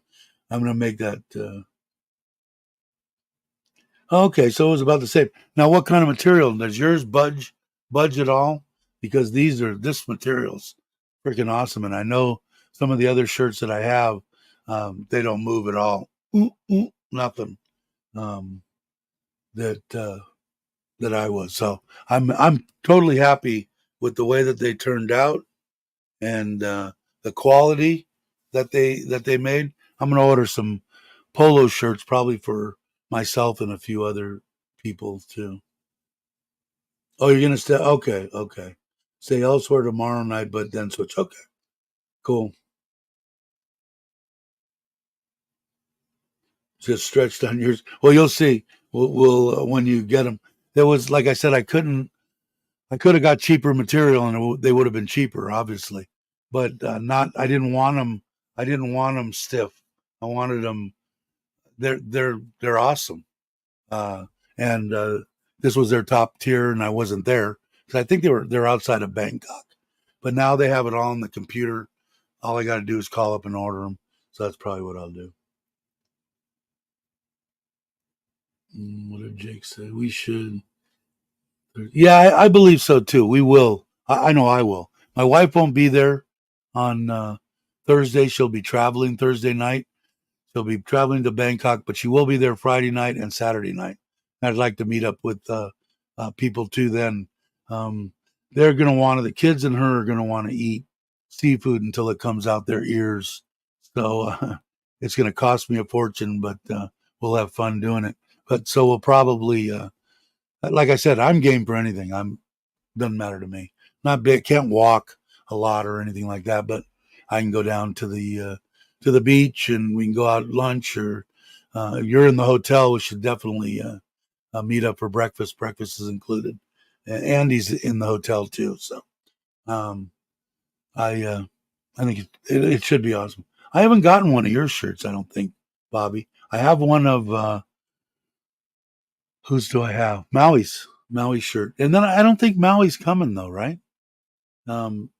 I'm gonna make that. Okay, so it was about the same. Now, what kind of material does yours budge at all? Because this material's freaking awesome, and I know some of the other shirts that I have, they don't move at all. Nothing. Um, that I was. So I'm totally happy with the way that they turned out and the quality that they made. I'm gonna order some polo shirts probably for myself and a few other people too. Oh, you're gonna stay? Okay, okay. Stay elsewhere tomorrow night, but then switch. Okay, cool. Just stretched on yours. Well, you'll see. We'll when you get them. There was, like I said, I couldn't. I could have got cheaper material, and they would have been cheaper, obviously, but not. I didn't want them. I didn't want them stiff. I wanted them. They're awesome. Uh, and this was their top tier, and I wasn't there because I think they're outside of Bangkok. But now they have it all on the computer. All I got to do is call up and order them. So that's probably what I'll do. What did Jake say? We should. Yeah, I believe so too. We will. I know I will. My wife won't be there on Thursday. She'll be traveling Thursday night. She'll be traveling to Bangkok, but she will be there Friday night and Saturday night. I'd like to meet up with people too. Then they're going to the kids and her are going to want to eat seafood until it comes out their ears. So it's going to cost me a fortune, but we'll have fun doing it. But so we'll probably, like I said, I'm game for anything. Doesn't matter to me. Not big, can't walk a lot or anything like that, but I can go down to the beach and we can go out at lunch, or if you're in the hotel, we should definitely meet up for breakfast. Breakfast is included. And Andy's in the hotel too, so um, I think it should be awesome. I haven't gotten one of your shirts, I don't think, Bobby. I have one of whose do I have? Maui's shirt, and then I don't think Maui's coming though, right? Um,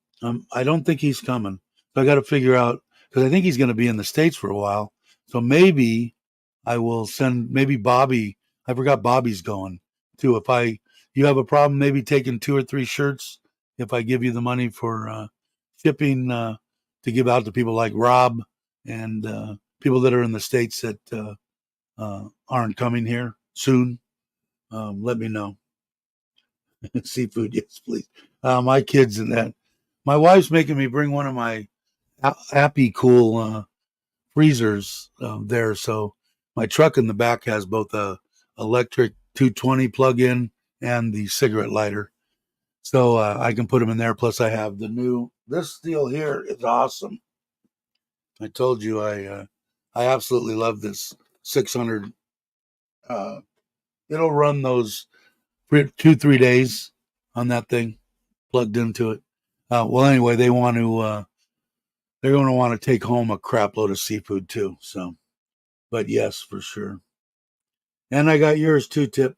I don't think he's coming. So I got to figure out, because I think he's going to be in the States for a while. So maybe I will send maybe Bobby. I forgot Bobby's going too. You have a problem, maybe taking 2 or 3 shirts if I give you the money for shipping to give out to people like Rob and people that are in the States that aren't coming here soon. Let me know. Seafood, yes, please. My kids and that. My wife's making me bring one of my Appy Cool freezers there. So my truck in the back has both a electric 220 plug-in and the cigarette lighter. So I can put them in there. Plus, I have this deal here is awesome. I told you I absolutely love this 600. It'll run those for 2-3 days on that thing plugged into it. Well, anyway, they're going to want to take home a crap load of seafood too. So, but yes, for sure. And I got yours too, Tip.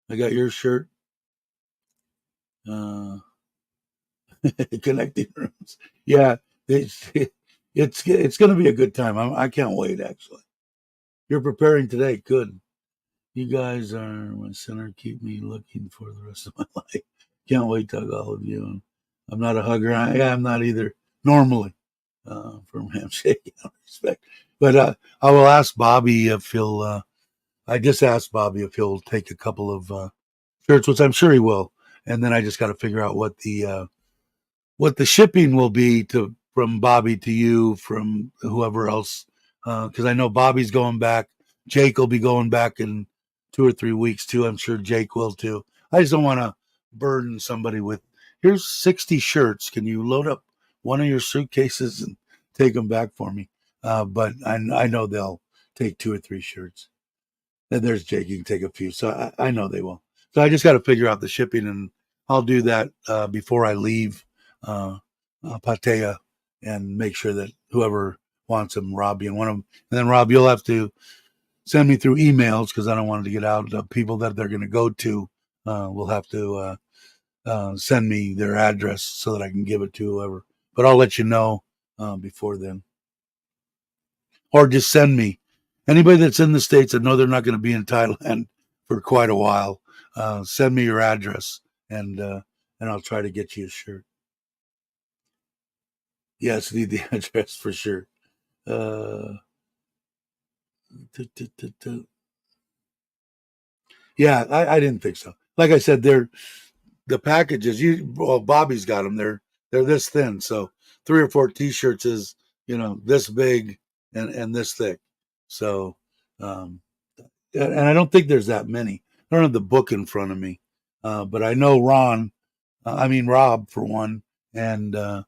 I got your shirt. Connecting rooms. Yeah, it's going to be a good time. I can't wait. Actually, you're preparing today. Good. You guys are my center. Keep me looking for the rest of my life. Can't wait to hug all of you. I'm not a hugger. I'm not either. Normally, from handshake and respect. But I will ask Bobby if he'll. I just asked Bobby if he'll take a couple of shirts, which I'm sure he will. And then I just got to figure out what the shipping will be from Bobby to you, from whoever else, because I know Bobby's going back. Jake will be going back in 2 or 3 weeks too. I'm sure Jake will too. I just don't want to burden somebody with, here's 60 shirts. Can you load up one of your suitcases and take them back for me? But I know they'll take 2 or 3 shirts. And there's Jake. You can take a few. So I know they will. So I just got to figure out the shipping, and I'll do that before I leave Pattaya, and make sure that whoever wants them, Rob being one of them. And then Rob, you'll have to send me through emails because I don't want it to get out. People that they're going to go to will have to send me their address so that I can give it to whoever. But I'll let you know before then. Or just send me. Anybody that's in the States that know they're not going to be in Thailand for quite a while, send me your address, and I'll try to get you a shirt. Yes, need the address for sure. Yeah, I didn't think so. Like I said, the packages. Bobby's got them. They're this thin. So 3 or 4 T-shirts is this big and this thick. So, and I don't think there's that many. I don't have the book in front of me, but I know Rob for one, and I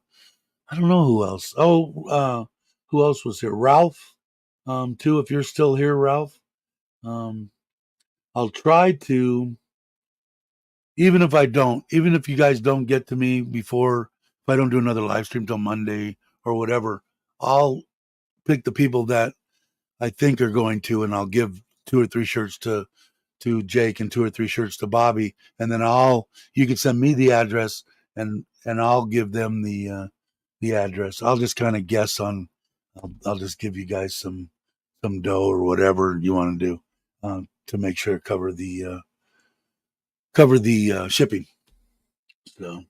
don't know who else. Oh, who else was here? Ralph, too. If you're still here, Ralph, I'll try to. Even if you guys don't get to me before, if I don't do another live stream till Monday or whatever, I'll pick the people that I think are going to, and I'll give 2 or 3 shirts to Jake and 2 or 3 shirts to Bobby, and then you can send me the address, and I'll give them the address. I'll just kind of guess on. I'll just give you guys some dough or whatever you want to do to make sure to cover the shipping. So,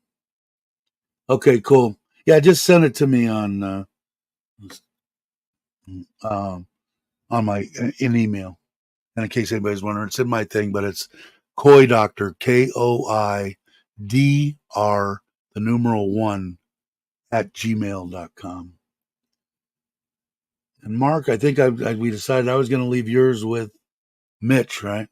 okay, cool. Yeah, just send it to me on my in email. And in case anybody's wondering, it's in my thing, but it's Koi Doctor, KOIDR, the numeral 1 at gmail.com. And Mark, I think we decided I was going to leave yours with Mitch, right?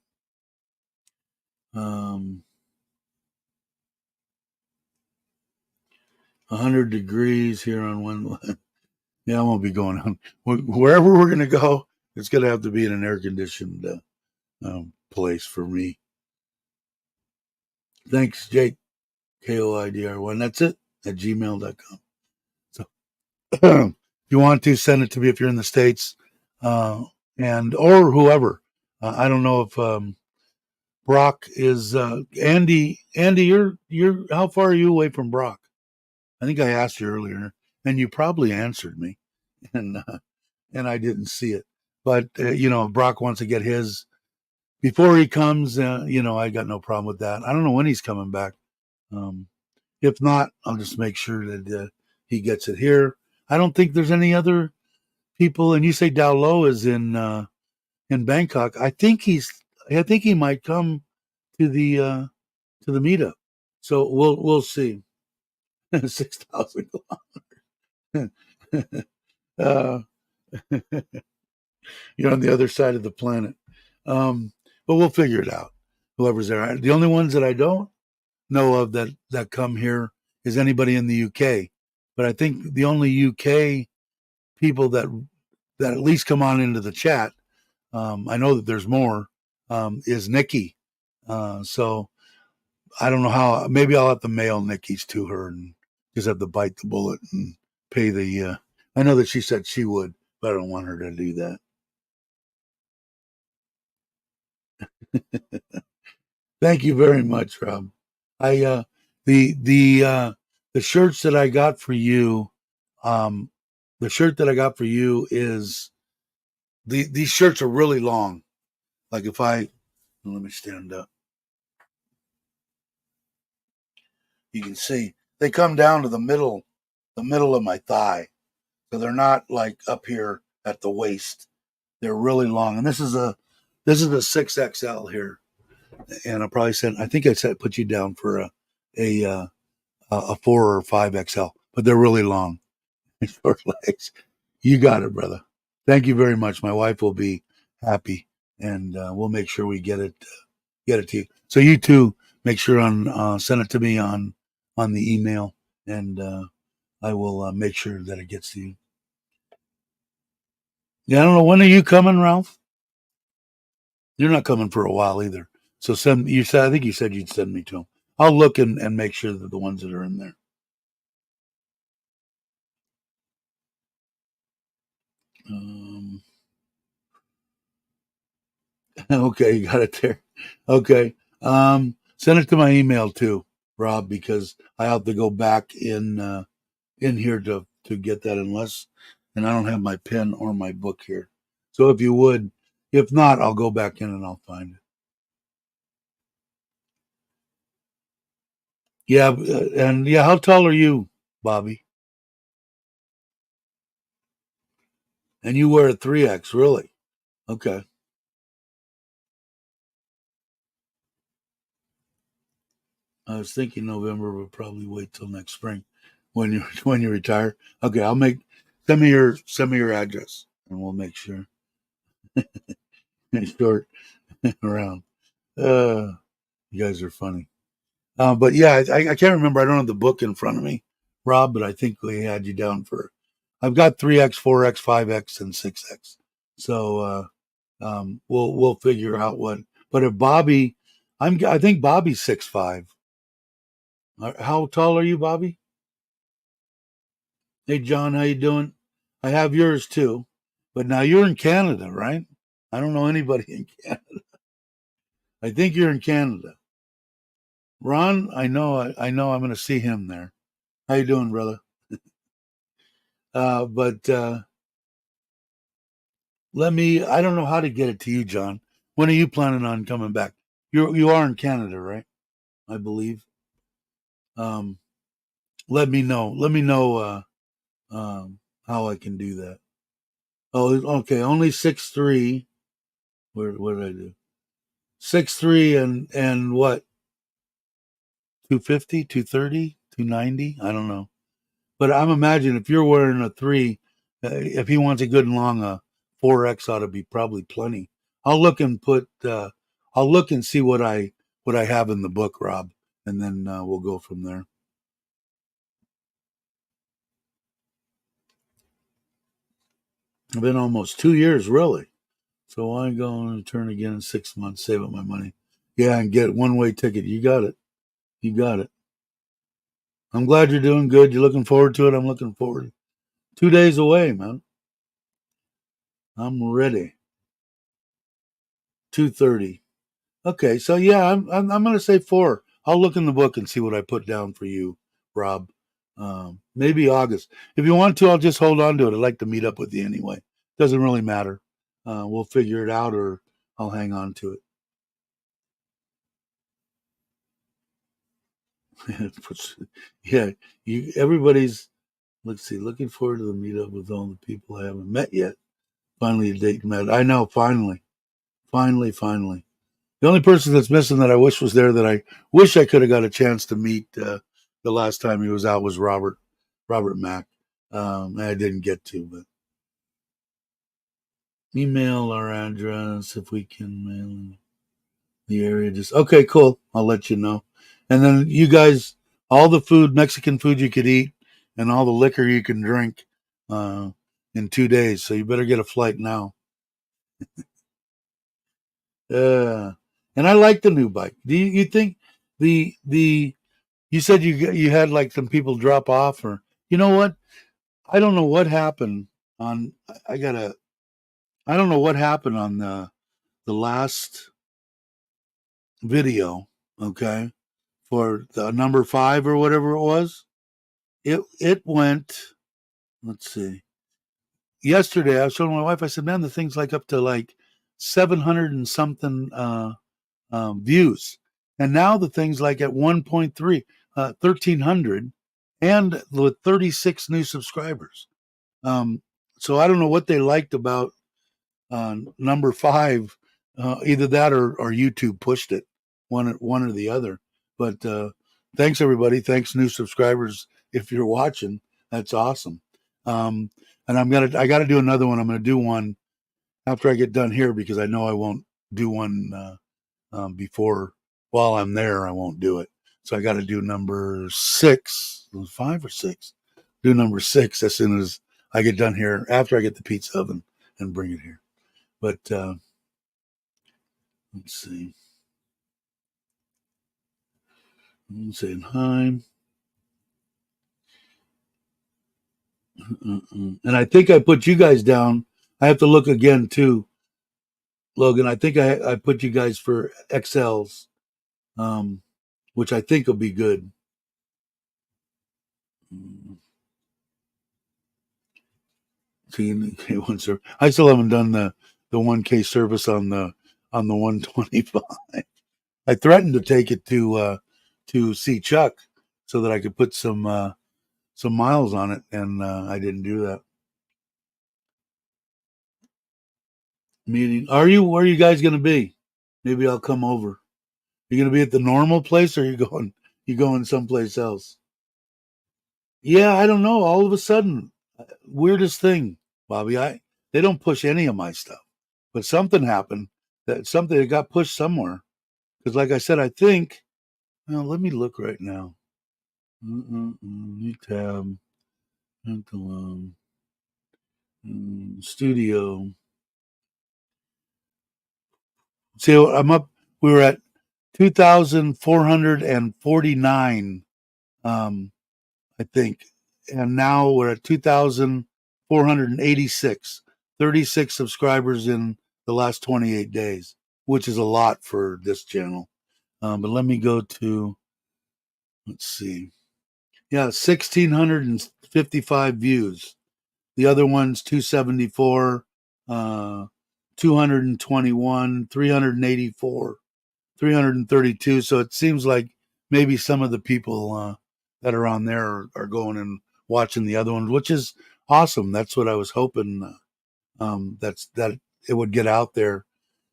100 degrees here on one. Yeah, I won't be going on. Wherever we're going to go, it's going to have to be in an air-conditioned place for me. Thanks, Jake, KOIDR1. That's it, at gmail.com. So if you want to, send it to me if you're in the States, or whoever. I don't know if Brock is Andy. Andy, you're how far are you away from Brock? I think I asked you earlier, and you probably answered me, and I didn't see it. But if Brock wants to get his before he comes, I got no problem with that. I don't know when he's coming back. If not, I'll just make sure that he gets it here. I don't think there's any other people. And you say Dao Lo is in Bangkok. I think he might come to the meetup. So we'll see. 6,000 uh, you're on the other side of the planet. But we'll figure it out. Whoever's there. The only ones that I don't know of that come here is anybody in the UK. But I think the only UK people that at least come on into the chat, I know that there's more, is Nikki. So I don't know how. Maybe I'll have to mail Nikki's to her and just have to bite the bullet and pay the. I know that she said she would, but I don't want her to do that. Thank you very much, Rob. I the shirts that I got for you, um, the shirt that I got for you is these shirts are really long. Like if I let me stand up, you can see they come down to the middle of my thigh, so they're not like up here at the waist. They're really long, and this is a 6XL here, and I probably said I think I said put you down for a a 4 or 5XL, but they're really long. Short legs. You got it, brother. Thank you very much. My wife will be happy, and we'll make sure we get it to you. So you too, make sure on send it to me on the email, and I will make sure that it gets to you. Yeah, I don't know when are you coming, Ralph? You're not coming for a while either. So send you said I think you said you'd send me to them. I'll look and make sure that the ones that are in there. Um, okay, you got it there. Okay. Send it to my email too, Rob, because I have to go back in here to get that unless and I don't have my pen or my book here. So if you would, if not, I'll go back in and I'll find it. Yeah, and yeah, how tall are you, Bobby? And you wear a 3X, really? Okay. I was thinking November, but probably wait till next spring when you when you retire. Okay, I'll make send me your address and we'll make sure short around. Uh, you guys are funny. But yeah, I can't remember. I don't have the book in front of me, Rob, but I think we had you down for. I've got 3X, 4X, 5X, and 6X. So we'll figure out what. But if Bobby, I think Bobby's 6'5". How tall are you, Bobby? Hey, John, how you doing? I have yours too, but now you're in Canada, right? I don't know anybody in Canada. I think you're in Canada. Ron, I know I'm going to see him there. How you doing, brother? But let me. I don't know how to get it to you, John. When are you planning on coming back? You are in Canada, right? I believe. Um, let me know. Let me know how I can do that. Oh, okay. Only 6'3". What did I do? 6'3" and what? 250, 230, 290. I don't know. But I'm imagining if you're wearing a 3, if he wants a good and long, 4X ought to be probably plenty. I'll look and put. I'll look and see what I have in the book, Rob, and then we'll go from there. It's been almost 2 years, really. So I'm going to turn again in 6 months, save up my money. Yeah, and get one way ticket. You got it. You got it. I'm glad you're doing good. You're looking forward to it. I'm looking forward. 2 days away, man. I'm ready. 2:30. Okay, so yeah, I'm going to say 4. I'll look in the book and see what I put down for you, Rob. Maybe August. If you want to, I'll just hold on to it. I'd like to meet up with you anyway. Doesn't really matter. We'll figure it out, or I'll hang on to it. Yeah, everybody's Let's see. Looking forward to the meetup with all the people I haven't met yet. Finally, a date met. I know. Finally, finally, finally. The only person that's missing that I wish was there that I wish I could have got a chance to meet the last time he was out was Robert Mack. I didn't get to, but email our address if we can mail the area. Just okay, cool. I'll let you know. And then you guys, all the food, Mexican food you could eat, and all the liquor you can drink uh, in 2 days. So you better get a flight now. Yeah. And I like the new bike. Do you think the you said you had like some people drop off, or you know what? I don't know what happened on. I gotta. I don't know what happened on the last video. Okay, for the number 5 or whatever it was. It went. Let's see. Yesterday, I was showing my wife. I said, "Man, the thing's like up to like 700 and something views, and now the thing's like at 1.3, 1,300, and with 36 new subscribers." Um, so I don't know what they liked about number 5. Either that or YouTube pushed it, one or the other. But thanks everybody. Thanks new subscribers if you're watching. That's awesome. Um, and I got to do another one. I'm going to do one after I get done here because I know I won't do one before while I'm there. I won't do it. So I got to do number 6, 5 or 6. Do number 6 as soon as I get done here after I get the pizza oven and bring it here. But let's see. I'm saying hi. And I think I put you guys down. I have to look again too, Logan. I think I put you guys for XLs, um, which I think will be good. See, K1 service. I still haven't done the 1K service on the 125. I threatened to take it to see Chuck so that I could put some miles on it, and I didn't do that. Meeting. Where are you guys going to be? Maybe I'll come over. You going to be at the normal place, or you going someplace else? Yeah, I don't know. All of a sudden, weirdest thing, Bobby. They don't push any of my stuff, but something happened that got pushed somewhere. Because, like I said, I think. Well, let me look right now. New tab. Studio. See, I'm up. We were at 2,449, I think, and now we're at 2,486. 36 subscribers in the last 28 days, which is a lot for this channel. But let me go to. Let's see. Yeah, 1,655 views. The other one's 274, 221, 384, 332. So it seems like maybe some of the people that are on there are going and watching the other ones, which is awesome. That's what I was hoping. That it would get out there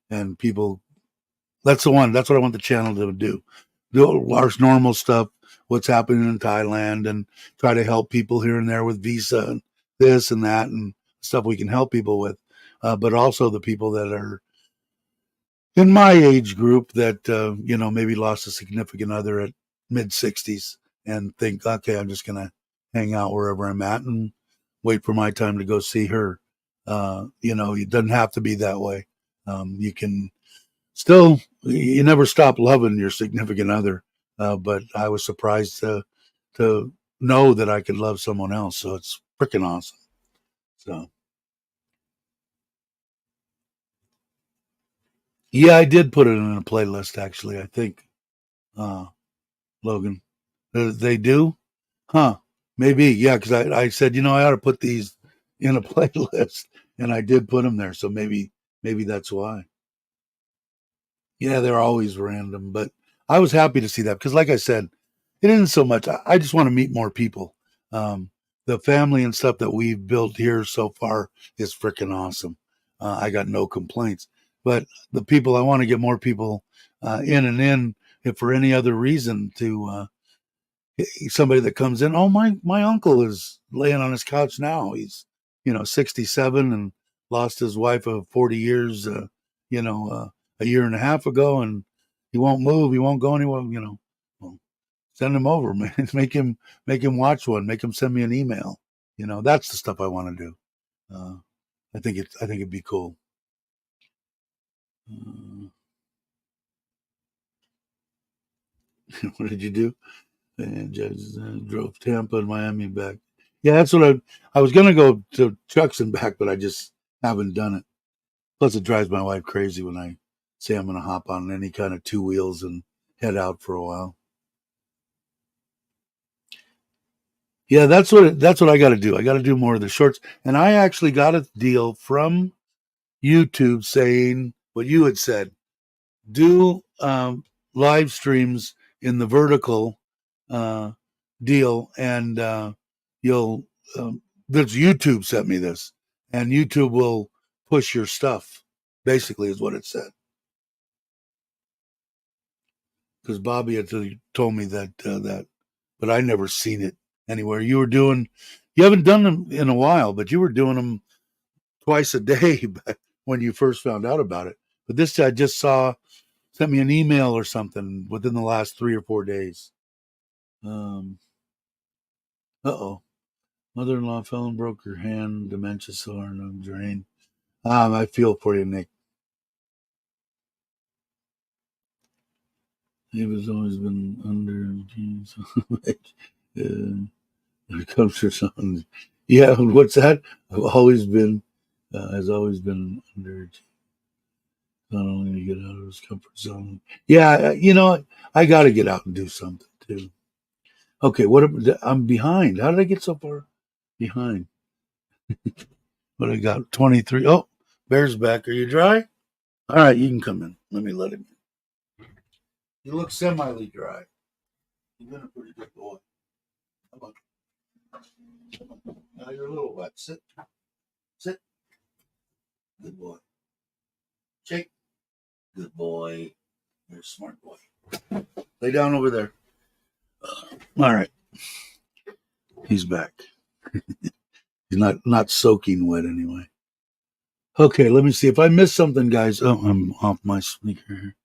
and people. That's the one. That's what I want the channel to do. Do our normal stuff. What's happening in Thailand, and try to help people here and there with visa and this and that and stuff we can help people with. But also the people that are in my age group that maybe lost a significant other at mid 60s and think, okay, I'm just gonna hang out wherever I'm at and wait for my time to go see her. It doesn't have to be that way. You can still, you never stop loving your significant other. But I was surprised to know that I could love someone else. So it's freaking awesome. So yeah, I did put it in a playlist actually. I think, uh, Logan, they do, huh? Maybe, yeah. Because I said, I ought to put these in a playlist, and I did put them there. So maybe that's why. Yeah, they're always random, but I was happy to see that because, like I said, it isn't so much. I just want to meet more people. Um, the family and stuff that we've built here so far is freaking awesome. I got no complaints. But the people, I want to get more people in, if for any other reason to somebody that comes in. Oh, my uncle is laying on his couch now. He's 67 and lost his wife of 40 years. A year and a half ago, and he won't move. He won't go anywhere. Well, send him over, man. Make him watch one. Make him send me an email. That's the stuff I want to do. I think it'd be cool. What did you do? And just drove Tampa and Miami back. Yeah, that's what I was gonna go to Chuck's and back, but I just haven't done it. Plus, it drives my wife crazy when I say I'm gonna hop on any kind of two wheels and head out for a while. Yeah, that's what I got to do. I got to do more of the shorts, and I actually got a deal from YouTube saying what you had said. Do live streams in the vertical uh, deal, and you'll. This YouTube sent me this, and YouTube will push your stuff. Basically, is what it said. Because Bobby had told me that, but I never seen it anywhere. You haven't done them in a while, but you were doing them twice a day when you first found out about it. But this I just saw sent me an email or something within the last 3 or 4 days. Oh, mother-in-law fell and broke her hand, dementia sore, no drain. I feel for you, Nick. He was always been under it comes for something. Yeah, what's that? I've always been has always been under not only to get out of his comfort zone. Yeah, I got to get out and do something too. Okay, I'm behind. How did I get so far behind? But I got 23. Oh, Bear's back. Are you dry? All right, you can come in. Let me let him in. You look semi dry. You've been a pretty good boy. Come on. Now you're a little wet. Sit. Sit. Good boy. Shake. Good boy. You're a smart boy. Lay down over there. All right. He's back. He's not soaking wet anyway. Okay, let me see if I missed something, guys. Oh, I'm off my speaker here.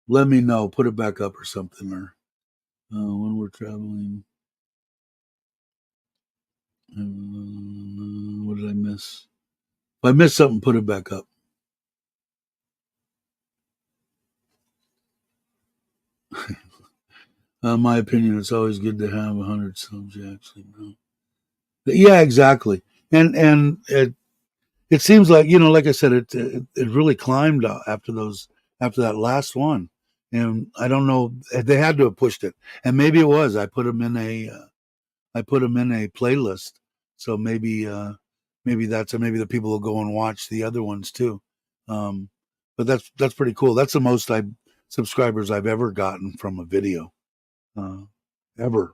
Let me know. Put it back up or something, or when we're traveling. What did I miss? If I missed something, put it back up. My opinion, it's always good to have 100 subs. You actually know. Yeah, exactly. And it seems like like I said, it really climbed after that last one, and I don't know, they had to have pushed it, and maybe it was. I put them in a playlist, so maybe maybe the people will go and watch the other ones too. Um, but that's pretty cool. That's the most subscribers I've ever gotten from a video, uh, ever.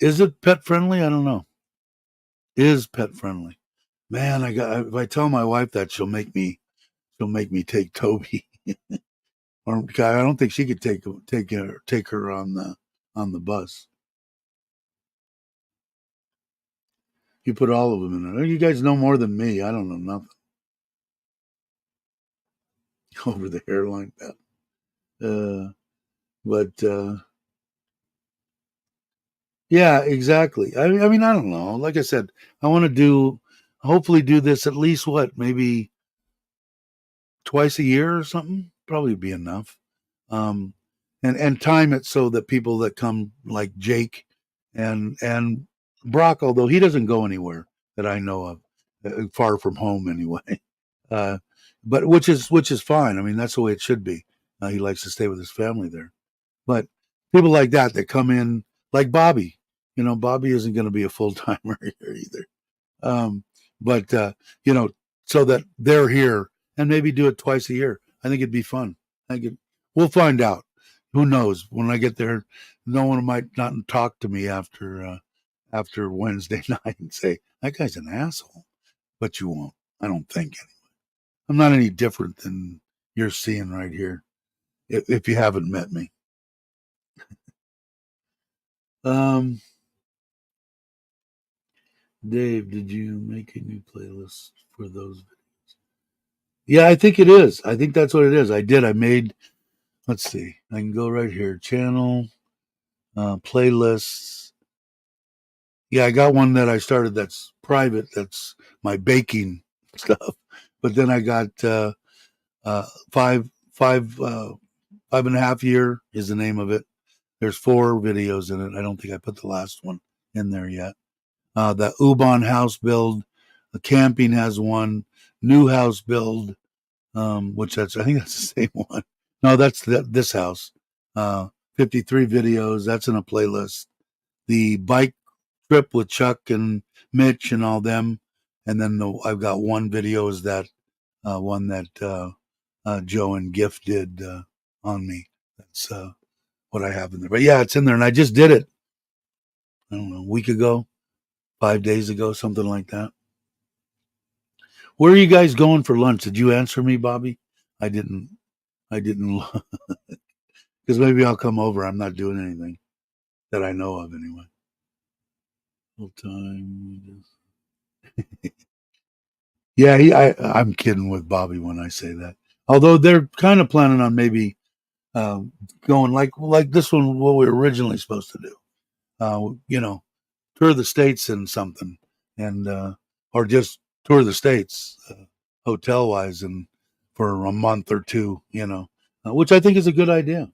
Is it pet friendly? I don't know. Is pet friendly? Man, if I tell my wife that, she'll make me take Toby. Or I don't think she could take her on the bus. You put all of them in there. You guys know more than me. I don't know nothing over the hairline. But yeah, exactly. I mean, I don't know. Like I said, I want to hopefully do this at least maybe twice a year or something. Probably be enough. Um, and time it so that people that come like Jake and Brock, although he doesn't go anywhere that I know of, far from home anyway. Uh, but which is fine. I mean, that's the way it should be. He likes to stay with his family there. But people like that come in, like Bobby. Bobby isn't going to be a full timer here either. Um, but so that they're here and maybe do it twice a year. I think it'd be fun. We'll find out. who knows? When I get there, no one might not talk to me after Wednesday night and say that guy's an asshole. But you won't. I don't think. I'm not any different than you're seeing right here. If you haven't met me, um, Dave, did you make a new playlist for those videos? Yeah, I think it is. I think that's what it is. I did. I made. Let's see. I can go right here. Channel playlists. Yeah, I got one that I started that's private. That's my baking stuff. But then I got uh, five, five, uh, 5.5 year is the name of it. There's 4 videos in it. I don't think I put the last one in there yet. The Ubon house build, the camping has one, new house build, which I think that's the same one. No, that's this house. 53 videos. That's in a playlist. The bike trip with Chuck and Mitch and all them, and then I've got one video is that one that Joe and Gift did on me. That's what I have in there. But yeah, it's in there, and I just did it. I don't know, a week ago, 5 days ago, something like that. Where are you guys going for lunch? Did you answer me, Bobby? I didn't. I didn't, because maybe I'll come over. I'm not doing anything that I know of anyway. Full time. Yeah, I'm kidding with Bobby when I say that. Although they're kind of planning on maybe uh, going like this one, what we were originally supposed to do. Tour the states and something, and or just tour the states, hotel wise, and for a month or two, which I think is a good idea.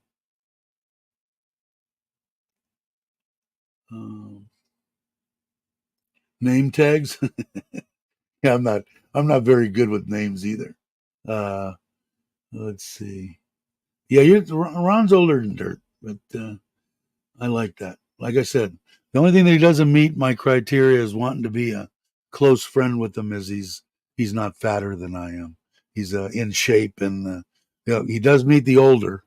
Um, Name tags. Yeah, I'm not very good with names either. Uh, let's see. Yeah, Ron's older than dirt, but I like that. Like I said, the only thing that he doesn't meet my criteria is wanting to be a close friend with him is he's not fatter than I am. He's in shape and he does meet the older,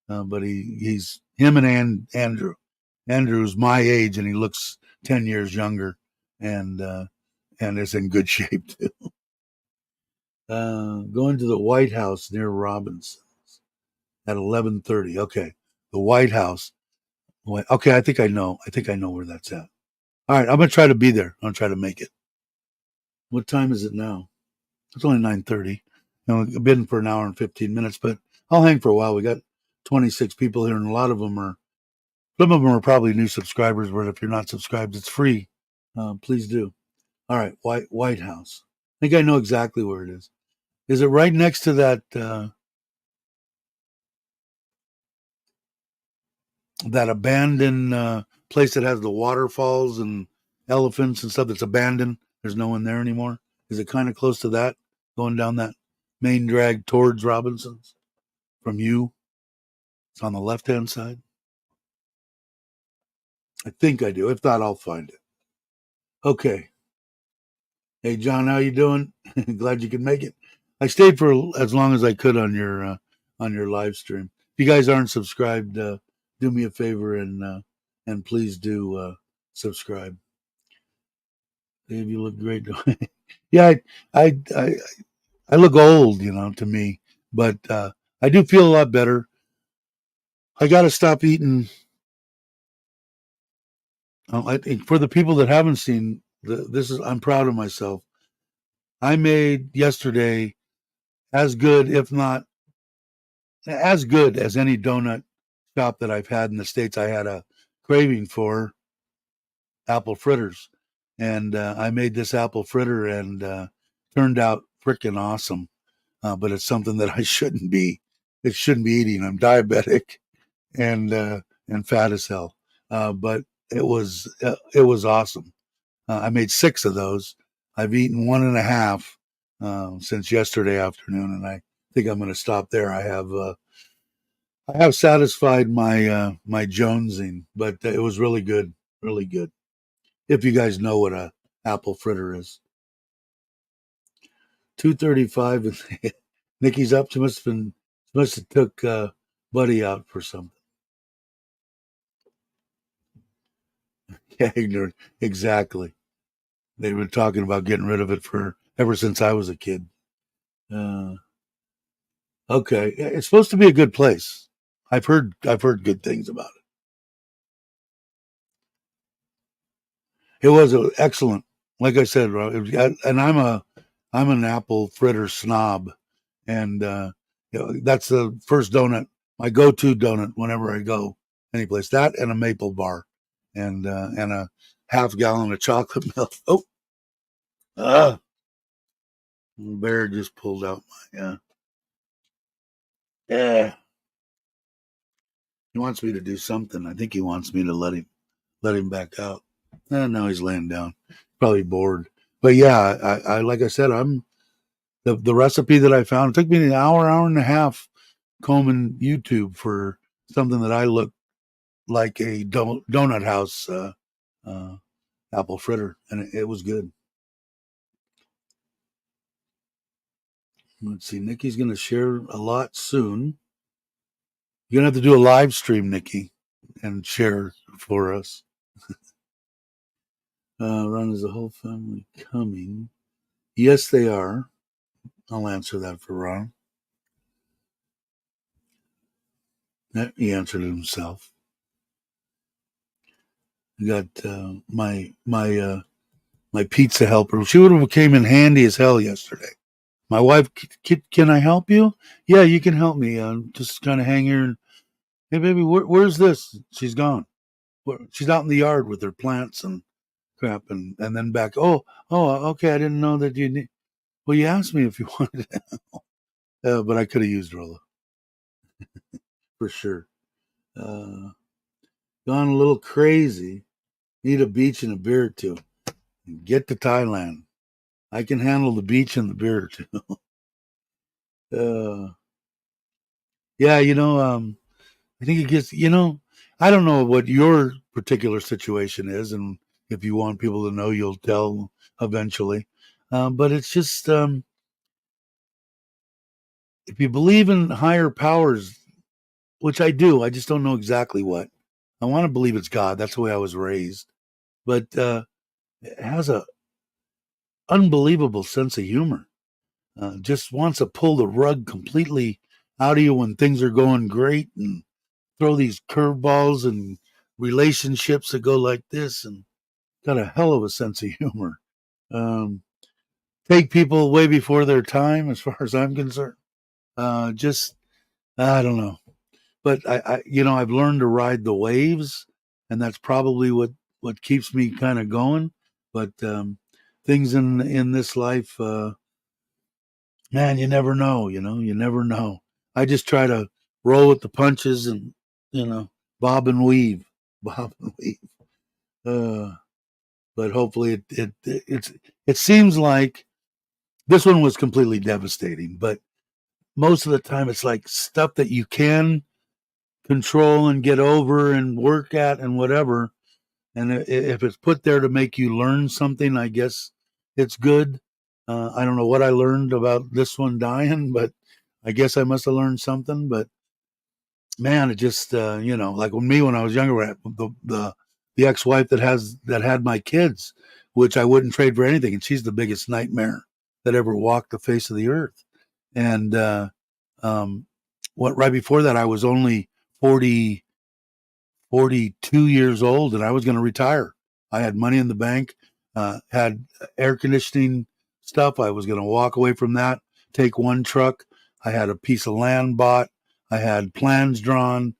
but he's him and Andrew. Andrew's my age and he looks 10 years younger, and is in good shape too. Going to the White House near Robinson's at 11:30. Okay, the White House. Okay, I think I know. I think I know where that's at. All right, I'm gonna try to be there. I'm gonna try to make it. What time is it now? It's only 9:30. I've been for an hour and 15 minutes, but I'll hang for a while. We got 26 people here, and a lot of them are. Some of them are probably new subscribers. But if you're not subscribed, it's free. Please do. All right, White House. I think I know exactly where it is. Is it right next to that abandoned place that has the waterfalls and elephants and stuff that's abandoned? There's no one there anymore. Is it kind of close to that, going down that main drag towards Robinson's from you? It's on the left hand side. I think I do. If not, I'll find it. Okay. Hey John, how you doing? Glad you could make it. I stayed for as long as I could on your live stream. If you guys aren't subscribed, do me a favor and please do subscribe. Dave, you look great. Yeah, I I look old, to me, but I do feel a lot better. I got to stop eating. I think for the people that haven't seen, this is I'm proud of myself. I made yesterday as good, if not as good as any donut shop that I've had in the States. I had a craving for apple fritters, and I made this apple fritter, and turned out freaking awesome. But it's something that I shouldn't be. It shouldn't be eating. I'm diabetic and fat as hell. But it was awesome. I made 6 of those. I've eaten 1.5 since yesterday afternoon, and I think I'm going to stop there. I have satisfied my jonesing, but it was really good, really good. If you guys know what a apple fritter is, 2:35, Nikki's up. She must have took Buddy out for something. Yeah, ignorant. Exactly. They've been talking about getting rid of it for ever since I was a kid. Uh, okay, it's supposed to be a good place. I've heard good things about it. It was excellent. Like I said, and I'm an apple fritter snob, and that's the first donut, my go-to donut whenever I go anyplace. That and a maple bar, and a half gallon of chocolate milk. Oh, ah, bear just pulled out my yeah. He wants me to do something. I think he wants me to let him back out. Now he's laying down, probably bored. But yeah, I like I said, I'm the recipe that I found. It took me an hour and a half combing YouTube for something that I look like a donut house uh, apple fritter, and it was good. Let's see, Nikki's going to share a lot soon. You're going to have to do a live stream, Nikki, and share for us. Ron, is the whole family coming? Yes, they are. I'll answer that for Ron. He answered it himself. I got my pizza helper. She would have came in handy as hell yesterday. My wife, can I help you? Yeah, you can help me. Just kind of hang here. And, hey, baby, where's this? She's gone. She's out in the yard with her plants and crap, and then back. Okay. I didn't know that you need. Well, you asked me if you wanted it, but I could have used Rolla for sure. Uh, Gone a little crazy. Need a beach and a beer or two. Get to Thailand. I can handle the beach and the beer or two. Yeah, I think it gets, I don't know what your particular situation is, and if you want people to know, you'll tell eventually. But it's just, if you believe in higher powers, which I do, I just don't know exactly what. I want to believe it's God. That's the way I was raised. But it has a unbelievable sense of humor. Just wants to pull the rug completely out of you when things are going great and throw these curveballs and relationships that go like this, and got a hell of a sense of humor. Um, Take people way before their time, as far as I'm concerned. Just I don't know, but I've learned to ride the waves, and that's probably what keeps me kind of going. But things in this life, man, you never know. You never know. I just try to roll with the punches and bob and weave, bob and weave. Uh, but hopefully it seems like this one was completely devastating. But most of the time, it's like stuff that you can control and get over and work at and whatever. And if it's put there to make you learn something, I guess it's good. I don't know what I learned about this one dying, but I guess I must have learned something. But man, it just like when I was younger, the ex-wife that had my kids, which I wouldn't trade for anything, and she's the biggest nightmare that ever walked the face of the earth. And um, what right before that, I was only 40 42 years old, and I was going to retire. I had money in the bank, had air conditioning stuff. I was going to walk away from that, take one truck. I had a piece of land bought. I had plans drawn,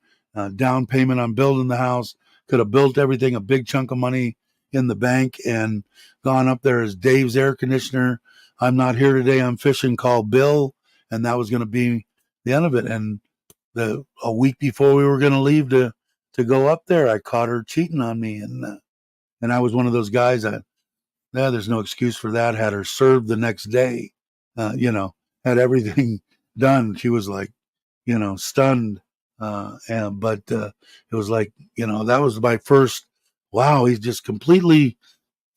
down payment on building the house. Could have built everything, a big chunk of money in the bank, and gone up there as Dave's air conditioner. I'm not here today. I'm fishing. Call Bill, and that was going to be the end of it. And a week before we were going to leave to go up there, I caught her cheating on me, and I was one of those guys that there's no excuse for that. Had her served the next day, had everything done. She was like, stunned, but it was like, that was my first. Wow, he's just completely.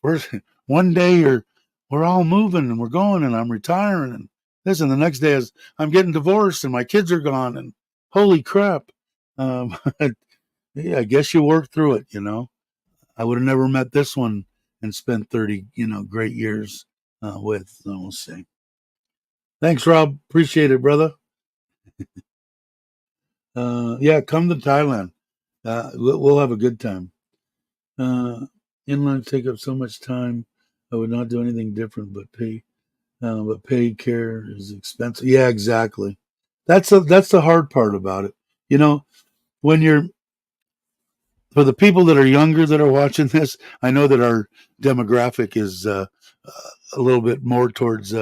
First, one day we're all moving and we're going, and I'm retiring, and this, and the next day is I'm getting divorced and my kids are gone, and holy crap. Yeah, I guess you work through it. I would have never met this one and spent 30, great years with. So we'll see. Thanks, Rob. Appreciate it, brother. Yeah, come to Thailand. We'll have a good time. Inline take up so much time. I would not do anything different, but paid care is expensive. Yeah, exactly. That's the hard part about it. You know, when you're for the people that are younger that are watching this, I know that our demographic is a little bit more towards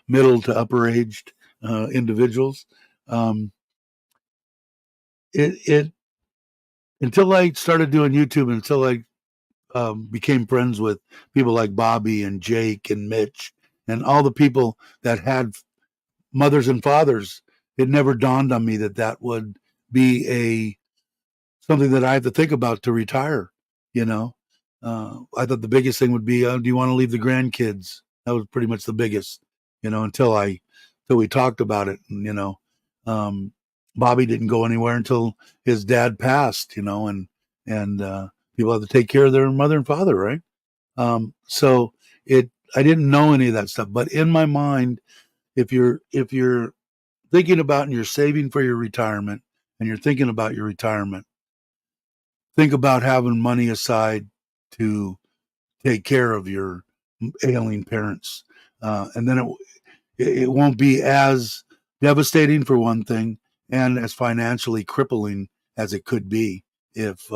middle to upper aged individuals. Um, it until I started doing YouTube, until I became friends with people like Bobby and Jake and Mitch and all the people that had mothers and fathers, it never dawned on me that that would be a something that I have to think about to retire. You know, I thought the biggest thing would be, do you want to leave the grandkids? That was pretty much the biggest, until we talked about it. And, um, Bobby didn't go anywhere until his dad passed, and people have to take care of their mother and father, right? So I didn't know any of that stuff, but in my mind, if you're thinking about and you're saving for your retirement and you're thinking about your retirement, think about having money aside to take care of your ailing parents. And then it won't be as devastating for one thing and as financially crippling as it could be if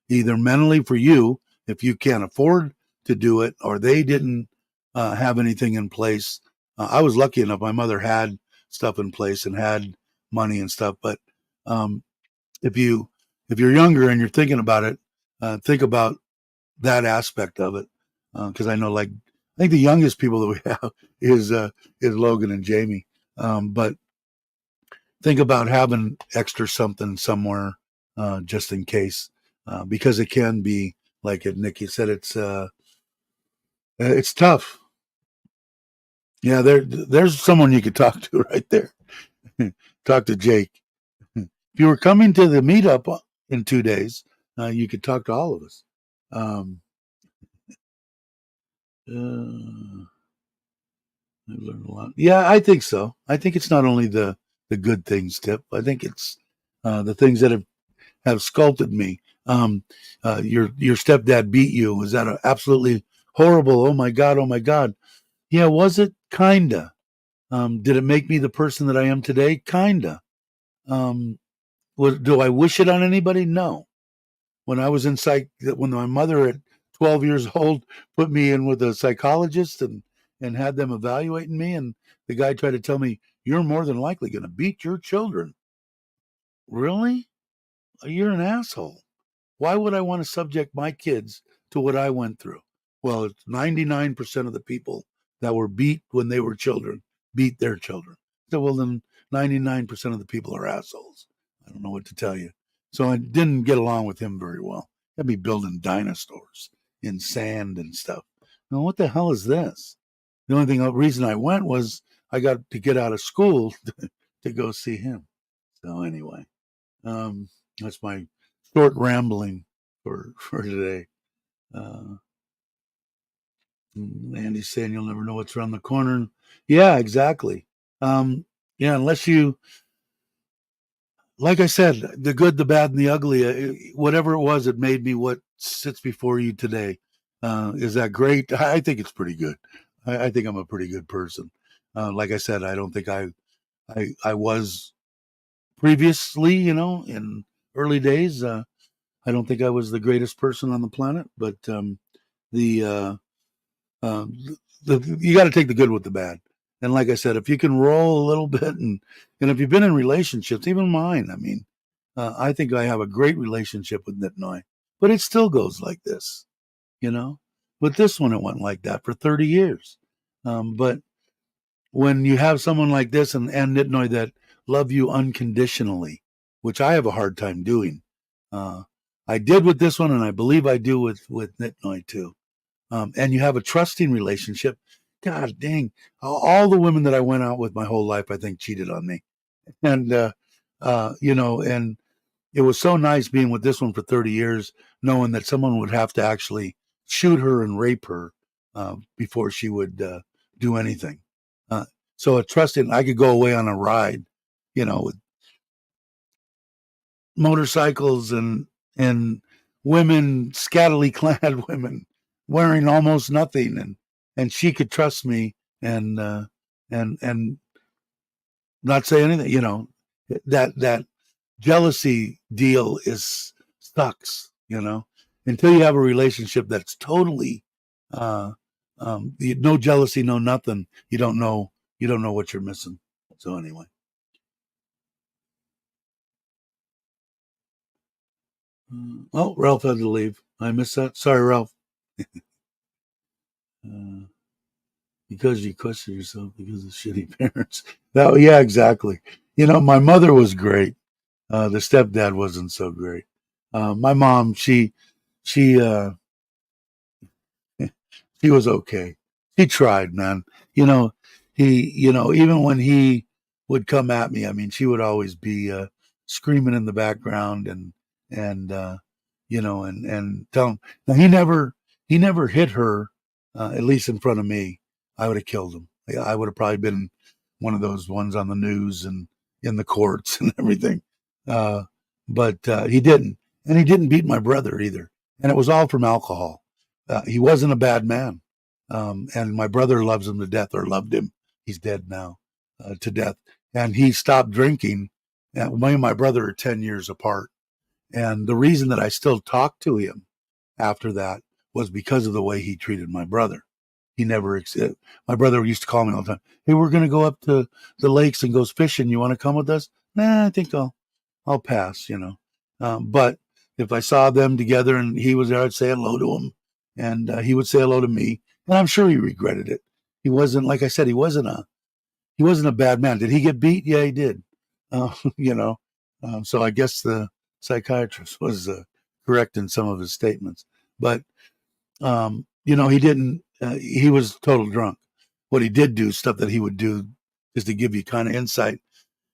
either mentally for you, if you can't afford to do it, or they didn't have anything in place. I was lucky enough. My mother had stuff in place and had money and stuff. But um, if you if you're younger and you're thinking about it, think about that aspect of it. Because I know, like, I think the youngest people that we have is Logan and Jamie. But think about having extra something somewhere just in case, because it can be like it. Nikki said, it's tough. Yeah, there's someone you could talk to right there. Talk to Jake. If you were coming to the meetup in 2 days, you could talk to all of us. Um, uh, I've learned a lot. Yeah, I think so. I think it's not only the good things, Tip. I think it's the things that have sculpted me. Your stepdad beat you. Was that absolutely horrible? Oh my god! Oh my god! Yeah, was it? Kinda. Did it make me the person that I am today? Kinda. Um, do I wish it on anybody? No. When I was in when my mother at 12 years old put me in with a psychologist and had them evaluating me, and the guy tried to tell me, you're more than likely going to beat your children. Really? You're an asshole. Why would I want to subject my kids to what I went through? Well, it's 99% of the people that were beat when they were children beat their children. So, well, then 99% of the people are assholes. I don't know what to tell you. So I didn't get along with him very well. I'd be building dinosaurs in sand and stuff. Now, what the hell is this? The only reason I went was I got to get out of school to go see him. So anyway, that's my short rambling for today. Uh, Andy's saying you'll never know what's around the corner. Yeah, exactly. Yeah, unless you, like I said, the good, the bad, and the ugly, whatever it was, it made me what sits before you today. Is that great? I think it's pretty good. I think I'm a pretty good person. Like I said, I don't think I was previously, in early days. I don't think I was the greatest person on the planet, but the you got to take the good with the bad. And like I said, if you can roll a little bit, and if you've been in relationships, even mine, I mean, I think I have a great relationship with Nitnoy, but it still goes like this, you know. With this one, it went like that for 30 years. But when you have someone like this and Nitnoy that love you unconditionally, which I have a hard time doing, I did with this one, and I believe I do with Nitnoy too. And you have a trusting relationship. God dang, all the women that I went out with my whole life, I think, cheated on me, and and it was so nice being with this one for 30 years, knowing that someone would have to actually shoot her and rape her before she would do anything. Uh, so a trusting, I could go away on a ride, with motorcycles and women, scantily clad women, wearing almost nothing, and she could trust me and and not say anything. That jealousy deal is sucks. Until you have a relationship that's totally no jealousy, no nothing. You don't know what you're missing. So anyway. Oh, Ralph had to leave. I missed that. Sorry, Ralph. Uh, because you question yourself because of shitty parents. Yeah, exactly. My mother was great. The stepdad wasn't so great. My mom, she he was okay. He tried, man. You know, even when he would come at me, I mean, she would always be screaming in the background and tell him. Now he never hit her, at least in front of me. I would have killed him. I would have probably been one of those ones on the news and in the courts and everything. Uh, but he didn't, and he didn't beat my brother either. And it was all from alcohol. He wasn't a bad man. And my brother loves him to death, or loved him. He's dead now, to death. And he stopped drinking. And me and my brother are 10 years apart. And the reason that I still talk to him after that was because of the way he treated my brother. He never, my brother used to call me all the time. Hey, we're going to go up to the lakes and go fishing. You want to come with us? Nah, I think I'll pass. But if I saw them together and he was there, I'd say hello to him, and he would say hello to me, and I'm sure he regretted it. He wasn't, like I said, he wasn't a bad man. Did he get beat? Yeah, he did. Uh, you know, so I guess the psychiatrist was correct in some of his statements, but he didn't. He was total drunk. What he did do, stuff that he would do, is to give you kind of insight.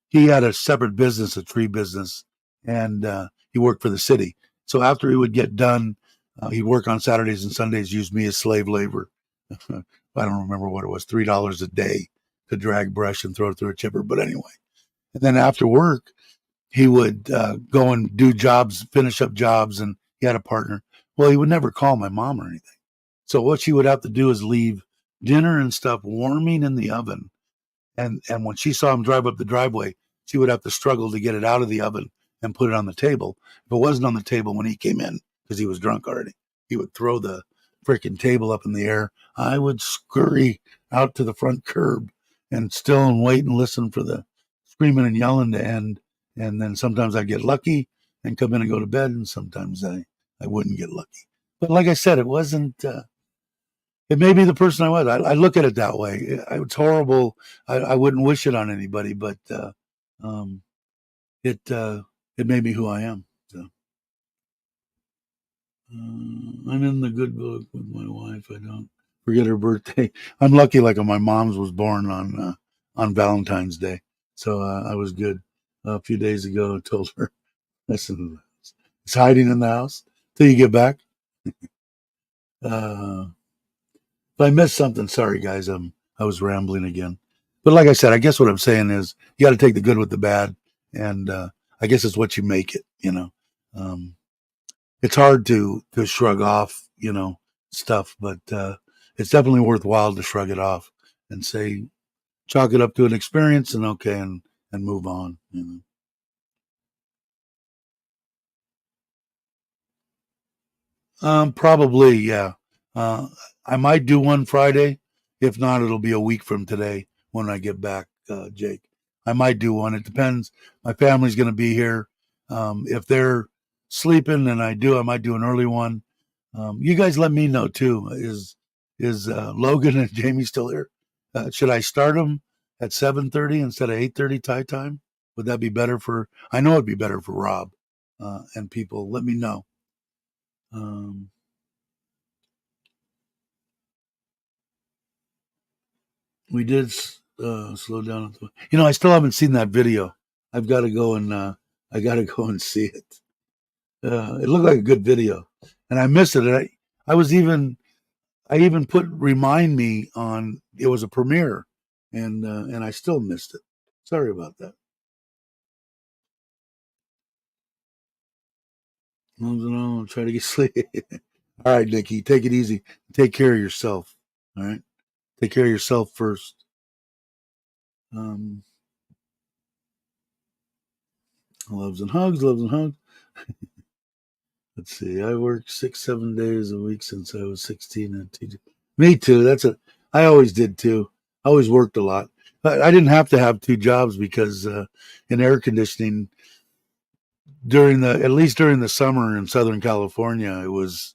He had a separate business, a tree business, and he worked for the city. So after he would get done, he'd work on Saturdays and Sundays, use me as slave labor. I don't remember what it was, $3 a day to drag brush and throw it through a chipper. But anyway, and then after work, he would go and do jobs, finish up jobs, and he had a partner. Well, he would never call my mom or anything. So what she would have to do is leave dinner and stuff warming in the oven, and when she saw him drive up the driveway, she would have to struggle to get it out of the oven and put it on the table. If it wasn't on the table when he came in, because he was drunk already, he would throw the freaking table up in the air. I would scurry out to the front curb and still and wait and listen for the screaming and yelling to end. And then sometimes I'd get lucky and come in and go to bed, and sometimes I wouldn't get lucky. But like I said, it wasn't. It may be the person I was. I look at it that way. It's horrible. I wouldn't wish it on anybody, but um, it made me who I am. So I'm in the good book with my wife. I don't forget her birthday. I'm lucky. Like my mom's was born on Valentine's Day, so I was good. A few days ago, I told her, "Listen, it's hiding in the house till you get back." Uh, If I missed something, sorry guys. I was rambling again. But like I said, I guess what I'm saying is you got to take the good with the bad, and I guess it's what you make it. Um, it's hard to shrug off, stuff, but it's definitely worthwhile to shrug it off and say chalk it up to an experience and okay, and move on. Probably, yeah. Uh, I might do one Friday. If not, it'll be a week from today when I get back, Jake. I might do one. It depends. My family's going to be here. If they're sleeping and I might do an early one. You guys let me know too. Is Logan and Jamie still here? Should I start them at 7:30 instead of 8:30 Thai time? Would that be better for? I know it'd be better for Rob and people. Let me know. Um, We did slow down. I still haven't seen that video. I've got to go and I got to go and see it. It looked like a good video, and I missed it. I even put remind me on. It was a premiere, and I still missed it. Sorry about that. No, try to get sleep. All right, Nikki, take it easy. Take care of yourself. All right, take care of yourself first. Um, loves and hugs, loves and hugs. Let's see. I worked 6, 7 days a week since I was 16 and teaching. Me too. I always did too. I always worked a lot. But I didn't have to have two jobs because in air conditioning at least during the summer in Southern California, it was